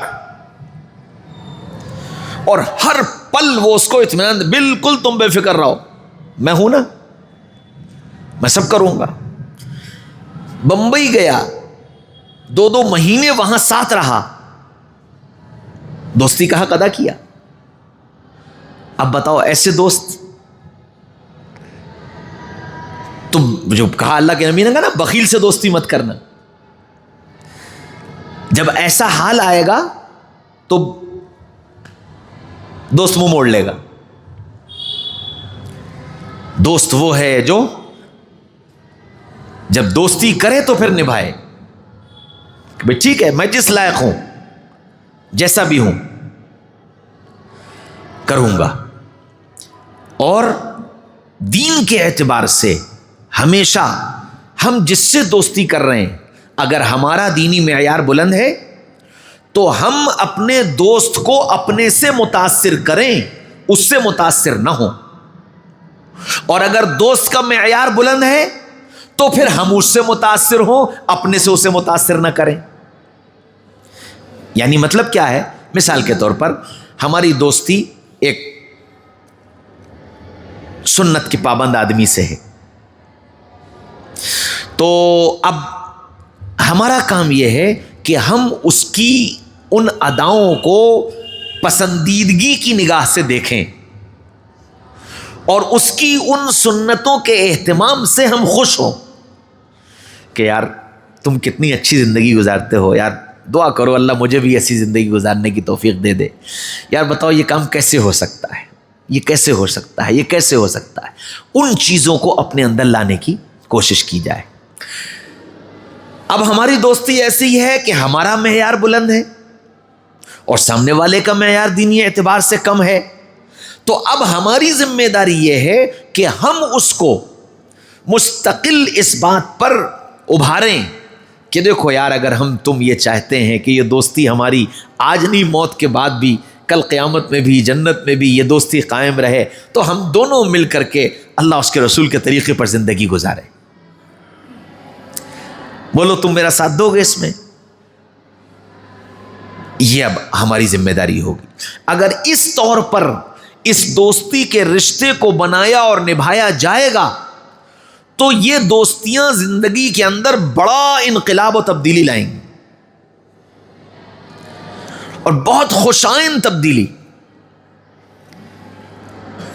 اور ہر پل وہ اس کو اطمینان، بالکل تم بے فکر رہو، میں ہوں نا، میں سب کروں گا۔ بمبئی گیا، 2 مہینے وہاں ساتھ رہا، دوستی کا حق ادا کیا۔ اب بتاؤ ایسے دوست، تو جو کہا اللہ کے نبی نے کہا نا بخیل سے دوستی مت کرنا، جب ایسا حال آئے گا تو دوست منہ موڑ لے گا۔ دوست وہ ہے جو جب دوستی کرے تو پھر نبھائے کہ بھئی ٹھیک ہے، میں جس لائق ہوں، جیسا بھی ہوں، کروں گا۔ اور دین کے اعتبار سے ہمیشہ ہم جس سے دوستی کر رہے ہیں، اگر ہمارا دینی معیار بلند ہے تو ہم اپنے دوست کو اپنے سے متاثر کریں، اس سے متاثر نہ ہوں، اور اگر دوست کا معیار بلند ہے تو پھر ہم اس سے متاثر ہوں، اپنے سے اسے متاثر نہ کریں۔ یعنی مطلب کیا ہے؟ مثال کے طور پر ہماری دوستی ایک سنت کے پابند آدمی سے ہے، تو اب ہمارا کام یہ ہے کہ ہم اس کی ان اداؤں کو پسندیدگی کی نگاہ سے دیکھیں اور اس کی ان سنتوں کے اہتمام سے ہم خوش ہوں کہ یار تم کتنی اچھی زندگی گزارتے ہو، یار دعا کرو اللہ مجھے بھی ایسی زندگی گزارنے کی توفیق دے دے، یار بتاؤ یہ کام کیسے ہو سکتا ہے، یہ کیسے ہو سکتا ہے، یہ کیسے ہو سکتا ہے۔ ان چیزوں کو اپنے اندر لانے کی کوشش کی جائے۔ اب ہماری دوستی ایسی ہے کہ ہمارا معیار بلند ہے اور سامنے والے کا معیار دینی اعتبار سے کم ہے، تو اب ہماری ذمہ داری یہ ہے کہ ہم اس کو مستقل اس بات پر ابھاریں کہ دیکھو یار اگر ہم تم یہ چاہتے ہیں کہ یہ دوستی ہماری آج نہیں موت کے بعد بھی، کل قیامت میں بھی، جنت میں بھی یہ دوستی قائم رہے، تو ہم دونوں مل کر کے اللہ اس کے رسول کے طریقے پر زندگی گزاریں۔ بولو تم میرا ساتھ دو گے اس میں؟ یہ اب ہماری ذمہ داری ہوگی۔ اگر اس طور پر اس دوستی کے رشتے کو بنایا اور نبھایا جائے گا تو یہ دوستیاں زندگی کے اندر بڑا انقلاب و تبدیلی لائیں گی، اور بہت خوشائند تبدیلی،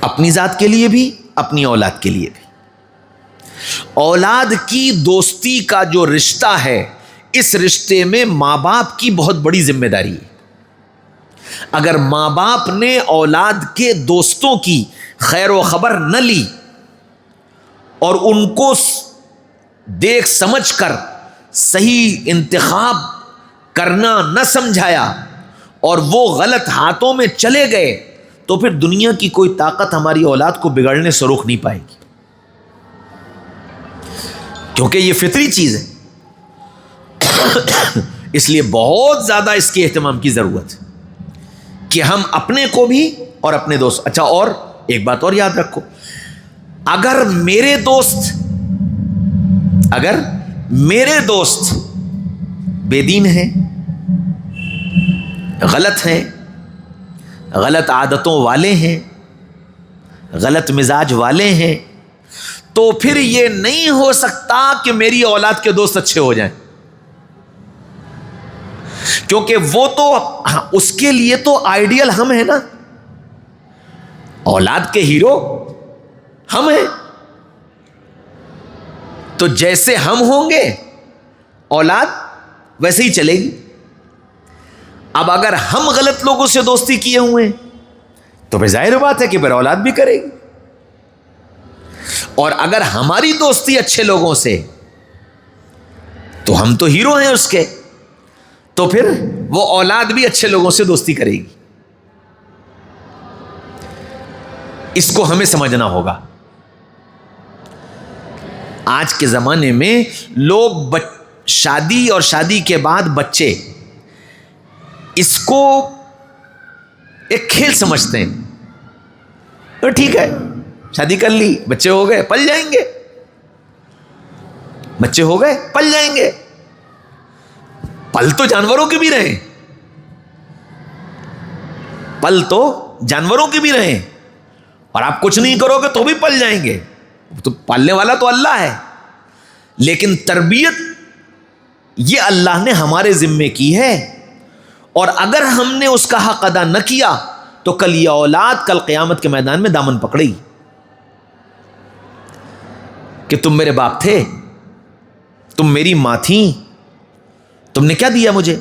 اپنی ذات کے لیے بھی، اپنی اولاد کے لیے بھی۔ اولاد کی دوستی کا جو رشتہ ہے، اس رشتے میں ماں باپ کی بہت بڑی ذمہ داری ہے۔ اگر ماں باپ نے اولاد کے دوستوں کی خیر و خبر نہ لی اور ان کو دیکھ سمجھ کر صحیح انتخاب کرنا نہ سمجھایا اور وہ غلط ہاتھوں میں چلے گئے، تو پھر دنیا کی کوئی طاقت ہماری اولاد کو بگڑنے سے روک نہیں پائے گی، کیونکہ یہ فطری چیز ہے۔ اس لیے بہت زیادہ اس کے اہتمام کی ضرورت ہے کہ ہم اپنے کو بھی اور اپنے دوست۔ اچھا، اور ایک بات اور یاد رکھو، اگر میرے دوست بے دین ہیں، غلط ہیں، غلط عادتوں والے ہیں، غلط مزاج والے ہیں، تو پھر یہ نہیں ہو سکتا کہ میری اولاد کے دوست اچھے ہو جائیں، کیونکہ وہ تو اس کے لیے تو آئیڈیل ہم ہیں نا، اولاد کے ہیرو ہم ہیں، تو جیسے ہم ہوں گے اولاد ویسے ہی چلے گی۔ اب اگر ہم غلط لوگوں سے دوستی کیے ہوئے ہیں تو پھر ظاہر بات ہے کہ پھر اولاد بھی کرے گی، اور اگر ہماری دوستی اچھے لوگوں سے تو ہم تو ہیرو ہیں اس کے، تو پھر وہ اولاد بھی اچھے لوگوں سے دوستی کرے گی۔ اس کو ہمیں سمجھنا ہوگا۔ آج کے زمانے میں لوگ شادی اور شادی کے بعد بچے، اس کو ایک کھیل سمجھتے ہیں، تو ٹھیک ہے شادی کر لی، بچے ہو گئے، پل جائیں گے، بچے ہو گئے پل جائیں گے۔ پل تو جانوروں کے بھی رہے، پل تو جانوروں کے بھی رہے، اور آپ کچھ نہیں کرو گے تو بھی پل جائیں گے، تو پالنے والا تو اللہ ہے، لیکن تربیت یہ اللہ نے ہمارے ذمے کی ہے، اور اگر ہم نے اس کا حق ادا نہ کیا تو کل یہ اولاد کل قیامت کے میدان میں دامن پکڑے گی کہ تم میرے باپ تھے، تم میری ماں تھیں، تم نے کیا دیا مجھے؟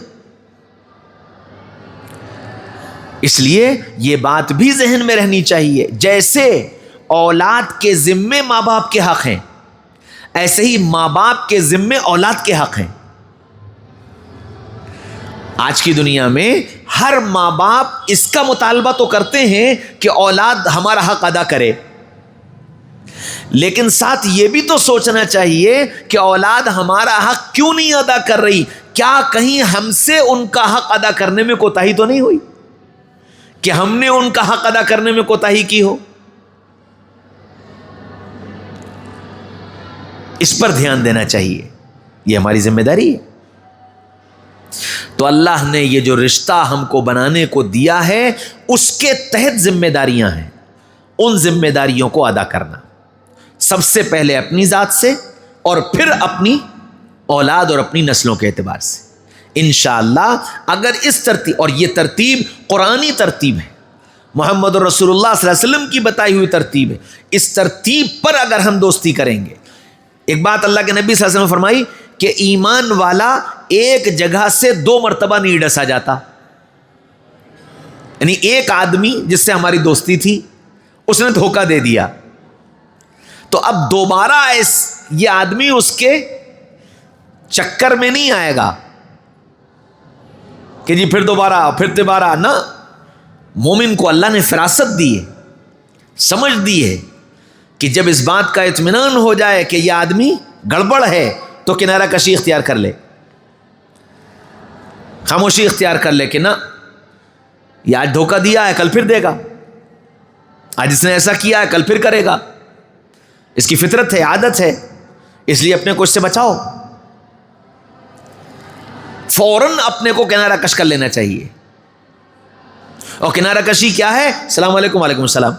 اس لیے یہ بات بھی ذہن میں رہنی چاہیے، جیسے اولاد کے ذمے ماں باپ کے حق ہیں، ایسے ہی ماں باپ کے ذمے اولاد کے حق ہیں۔ آج کی دنیا میں ہر ماں باپ اس کا مطالبہ تو کرتے ہیں کہ اولاد ہمارا حق ادا کرے، لیکن ساتھ یہ بھی تو سوچنا چاہیے کہ اولاد ہمارا حق کیوں نہیں ادا کر رہی؟ کیا کہیں ہم سے ان کا حق ادا کرنے میں کوتاہی تو نہیں ہوئی کہ ہم نے ان کا حق ادا کرنے میں کوتاہی کی ہو؟ اس پر دھیان دینا چاہیے، یہ ہماری ذمہ داری ہے۔ تو اللہ نے یہ جو رشتہ ہم کو بنانے کو دیا ہے اس کے تحت ذمہ داریاں ہیں، ان ذمہ داریوں کو ادا کرنا، سب سے پہلے اپنی ذات سے اور پھر اپنی اولاد اور اپنی نسلوں کے اعتبار سے۔ انشاءاللہ اگر اس ترتیب، اور یہ ترتیب قرآنی ترتیب ہے، محمد رسول اللہ صلی اللہ علیہ وسلم کی بتائی ہوئی ترتیب ہے، اس ترتیب پر اگر ہم دوستی کریں گے۔ ایک بات اللہ کے نبی صلی اللہ علیہ وسلم نے فرمائی کہ ایمان والا ایک جگہ سے 2 مرتبہ نہیں ڈسا جاتا، یعنی ایک آدمی جس سے ہماری دوستی تھی اس نے دھوکہ دے دیا، تو اب دوبارہ یہ آدمی اس کے چکر میں نہیں آئے گا کہ جی پھر دوبارہ نہ۔ مومن کو اللہ نے فراست دی ہے، سمجھ دی ہے کہ جب اس بات کا اطمینان ہو جائے کہ یہ آدمی گڑبڑ ہے تو کنارہ کشی اختیار کر لے، خاموشی اختیار کر لے کہ نہ، یہ آج دھوکہ دیا ہے کل پھر دے گا، آج اس نے ایسا کیا ہے کل پھر کرے گا، اس کی فطرت ہے، عادت ہے، اس لیے اپنے کو اس سے بچاؤ۔ فوراً اپنے کو کنارہ کش کر لینا چاہیے، اور کنارہ کشی کیا ہے؟ السلام علیکم، وعلیکم السلام،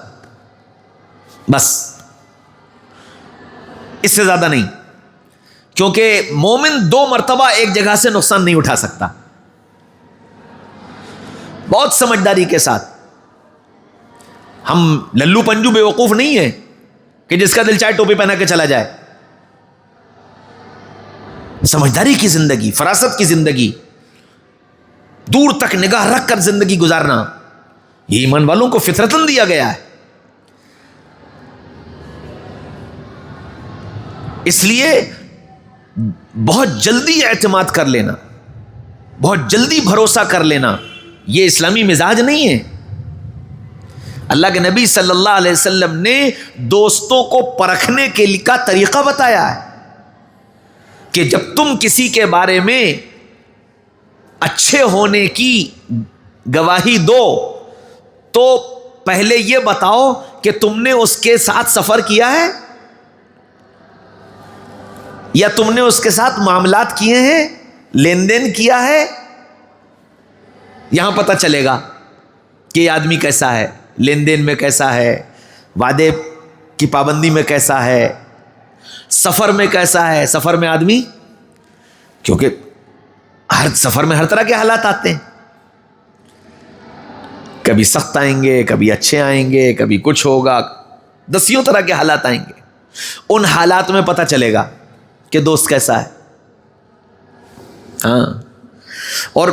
بس، اس سے زیادہ نہیں، کیونکہ مومن 2 مرتبہ ایک جگہ سے نقصان نہیں اٹھا سکتا۔ بہت سمجھداری کے ساتھ، ہم للو پنجو بے وقوف نہیں ہیں کہ جس کا دل چاہے ٹوپی پہنا کے چلا جائے۔ سمجھداری کی زندگی، فراست کی زندگی، دور تک نگاہ رکھ کر زندگی گزارنا، یہ ایمان والوں کو فطرتاً دیا گیا ہے۔ اس لیے بہت جلدی اعتماد کر لینا، بہت جلدی بھروسہ کر لینا، یہ اسلامی مزاج نہیں ہے۔ اللہ کے نبی صلی اللہ علیہ وسلم نے دوستوں کو پرکھنے کے لیے کا طریقہ بتایا ہے کہ جب تم کسی کے بارے میں اچھے ہونے کی گواہی دو تو پہلے یہ بتاؤ کہ تم نے اس کے ساتھ سفر کیا ہے یا تم نے اس کے ساتھ معاملات کیے ہیں، لین دین کیا ہے. یہاں پتہ چلے گا کہ یہ آدمی کیسا ہے، لین دین میں کیسا ہے، وعدے کی پابندی میں کیسا ہے، سفر میں کیسا ہے. سفر میں آدمی، کیونکہ ہر سفر میں ہر طرح کے حالات آتے ہیں، کبھی سخت آئیں گے، کبھی اچھے آئیں گے، کبھی کچھ ہوگا، دسیوں طرح کے حالات آئیں گے. ان حالات میں پتہ چلے گا کہ دوست کیسا ہے. ہاں، اور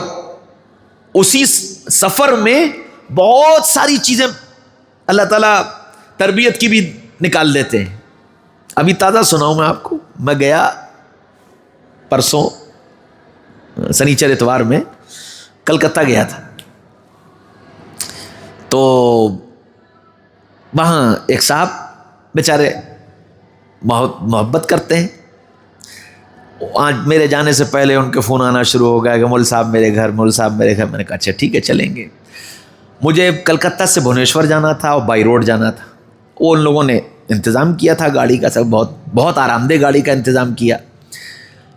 اسی سفر میں بہت ساری چیزیں اللہ تعالیٰ تربیت کی بھی نکال دیتے ہیں. ابھی تازہ سناؤں میں آپ کو، میں گیا پرسوں سنیچر اتوار میں کلکتہ گیا تھا، تو وہاں ایک صاحب بیچارے بہت محبت کرتے ہیں. آج میرے جانے سے پہلے ان کے فون آنا شروع ہو گیا کہ مول صاحب میرے گھر، مول صاحب میرے گھر. میں نے کہا اچھا ٹھیک ہے چلیں گے. مجھے کلکتہ سے بھونیشور جانا تھا اور بائی روڈ جانا تھا. وہ ان لوگوں نے انتظام کیا تھا گاڑی کا، سب بہت آرام دہ گاڑی کا انتظام کیا.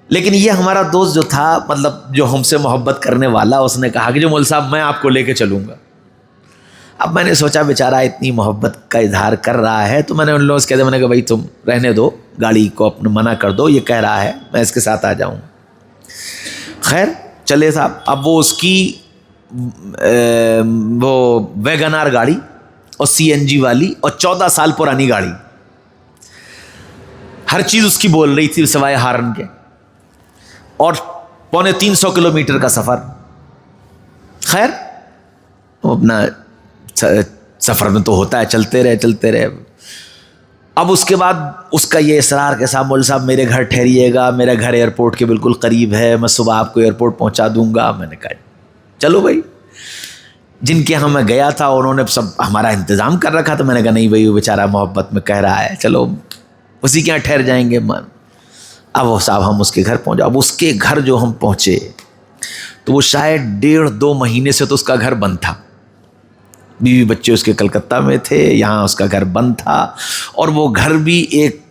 لیکن یہ ہمارا دوست جو تھا، مطلب جو ہم سے محبت کرنے والا، اس نے کہا کہ جو مول صاحب میں آپ کو لے کے چلوں گا. اب میں نے سوچا بیچارہ اتنی محبت کا اظہار کر رہا ہے، تو میں نے ان لوگوں سے کہہ دیا، میں نے کہا بھائی تم رہنے دو، گاڑی کو اپنے منع کر دو، یہ کہہ رہا ہے میں اس کے ساتھ آ جاؤں. خیر چلے صاحب. اب وہ اس کی وہ ویگنار گاڑی اور سی این جی والی اور 14 سال پرانی گاڑی، ہر چیز اس کی بول رہی تھی سوائے ہارن کے، اور 250 کلومیٹر کا سفر. خیر وہ اپنا سفر میں تو ہوتا ہے، چلتے رہے. اب اس کے بعد اس کا یہ اصرار کہ صاحب مول صاحب میرے گھر ٹھہریے گا، میرا گھر ایئرپورٹ کے بالکل قریب ہے، میں صبح آپ کو ایئرپورٹ پہنچا دوں گا. میں نے کہا چلو بھائی. جن کے یہاں میں گیا تھا انہوں نے سب ہمارا انتظام کر رکھا تھا. میں نے کہا نہیں بھائی وہ بیچارہ محبت میں کہہ رہا ہے، چلو اسی کے یہاں ٹھہر جائیں گے. اب وہ صاحب ہم اس کے گھر پہنچا. اب اس کے گھر جو ہم پہنچے تو وہ شاید 1.5-2 مہینے سے تو اس کا گھر بند تھا. بیوی بچے اس کے کلکتہ میں تھے، یہاں اس کا گھر بند تھا. اور وہ گھر بھی ایک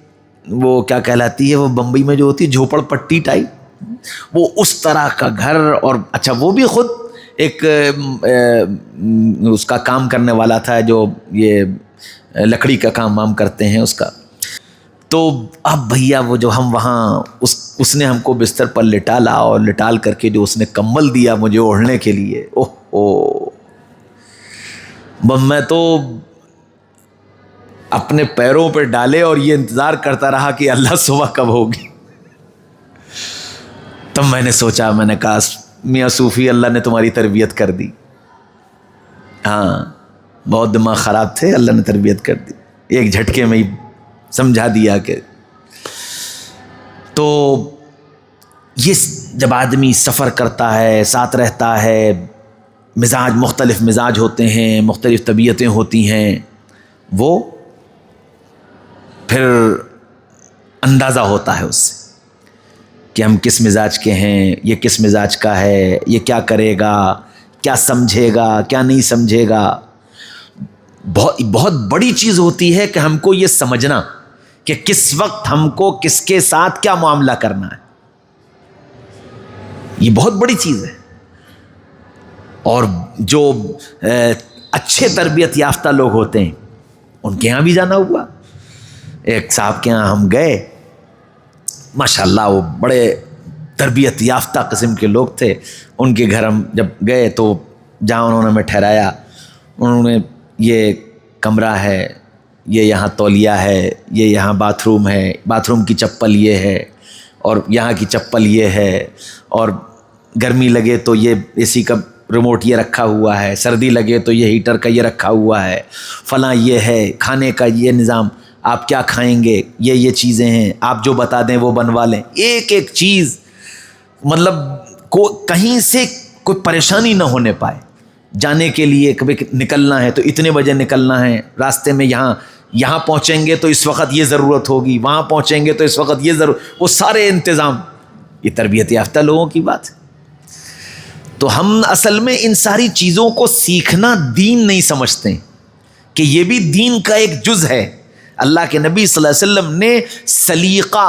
وہ کیا کہلاتی ہے وہ بمبئی میں جو ہوتی ہے جھوپڑ پٹی ٹائپ، وہ اس طرح کا گھر. اور اچھا وہ بھی خود ایک اس کا کام کرنے والا تھا جو یہ لکڑی کا کام وام کرتے ہیں اس کا. تو اب بھیا وہ جو ہم وہاں اس نے ہم کو بستر پر لٹالا، اور لٹال کر کے جو اس نے کمبل دیا مجھے اوڑھنے کے لیے، اوہ میں تو اپنے پیروں پہ ڈالے اور یہ انتظار کرتا رہا کہ اللہ صبح کب ہوگی. تب میں نے سوچا، میں نے کہا میاں صوفی اللہ نے تمہاری تربیت کر دی. ہاں بہت دماغ خراب تھے، اللہ نے تربیت کر دی، ایک جھٹکے میں ہی سمجھا دیا کہ. تو یہ جب آدمی سفر کرتا ہے، ساتھ رہتا ہے، مزاج مختلف مزاج ہوتے ہیں، مختلف طبیعتیں ہوتی ہیں، وہ پھر اندازہ ہوتا ہے اس سے کہ ہم کس مزاج کے ہیں، یہ کس مزاج کا ہے، یہ کیا کرے گا، کیا سمجھے گا، کیا نہیں سمجھے گا. بہت بڑی چیز ہوتی ہے کہ ہم کو یہ سمجھنا کہ کس وقت ہم کو کس کے ساتھ کیا معاملہ کرنا ہے. یہ بہت بڑی چیز ہے. اور جو اچھے تربیت یافتہ لوگ ہوتے ہیں ان کے یہاں بھی جانا ہوا. ایک صاحب کے یہاں ہم گئے، ماشاءاللہ وہ بڑے تربیت یافتہ قسم کے لوگ تھے. ان کے گھر ہم جب گئے تو جہاں انہوں نے ہمیں ٹھہرایا، انہوں نے یہ کمرہ ہے، یہ یہاں تولیہ ہے، یہ یہاں باتھ روم ہے، باتھ روم کی چپل یہ ہے، اور یہاں کی چپل یہ ہے، اور گرمی لگے تو یہ اے سی کا ریموٹ یہ رکھا ہوا ہے، سردی لگے تو یہ ہیٹر کا یہ رکھا ہوا ہے، فلاں یہ ہے، کھانے کا یہ نظام، آپ کیا کھائیں گے، یہ چیزیں ہیں، آپ جو بتا دیں وہ بنوا لیں. ایک ایک چیز مطلب کہیں سے کوئی پریشانی نہ ہونے پائے. جانے کے لیے کبھی نکلنا ہے تو اتنے بجے نکلنا ہے، راستے میں یہاں پہنچیں گے تو اس وقت یہ ضرورت ہوگی، وہاں پہنچیں گے تو اس وقت یہ ضرورت، وہ سارے انتظام، یہ تربیت یافتہ لوگوں کی بات ہے۔ تو ہم اصل میں ان ساری چیزوں کو سیکھنا دین نہیں سمجھتے کہ یہ بھی دین کا ایک جز ہے۔ اللہ کے نبی صلی اللہ علیہ وسلم نے سلیقہ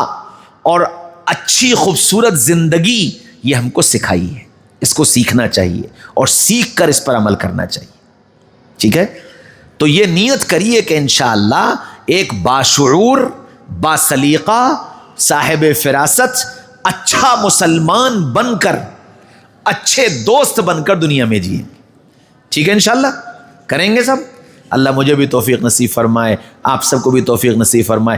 اور اچھی خوبصورت زندگی یہ ہم کو سکھائی ہے، اس کو سیکھنا چاہیے اور سیکھ کر اس پر عمل کرنا چاہیے، ٹھیک ہے؟ تو یہ نیت کریے کہ انشاءاللہ ایک باشعور، باسلیقہ، صاحب فراست، اچھا مسلمان بن کر، اچھے دوست بن کر دنیا میں جئیں، ٹھیک ہے؟ انشاءاللہ کریں گے سب۔ اللہ مجھے بھی توفیق نصیب فرمائے، آپ سب کو بھی توفیق نصیب فرمائے۔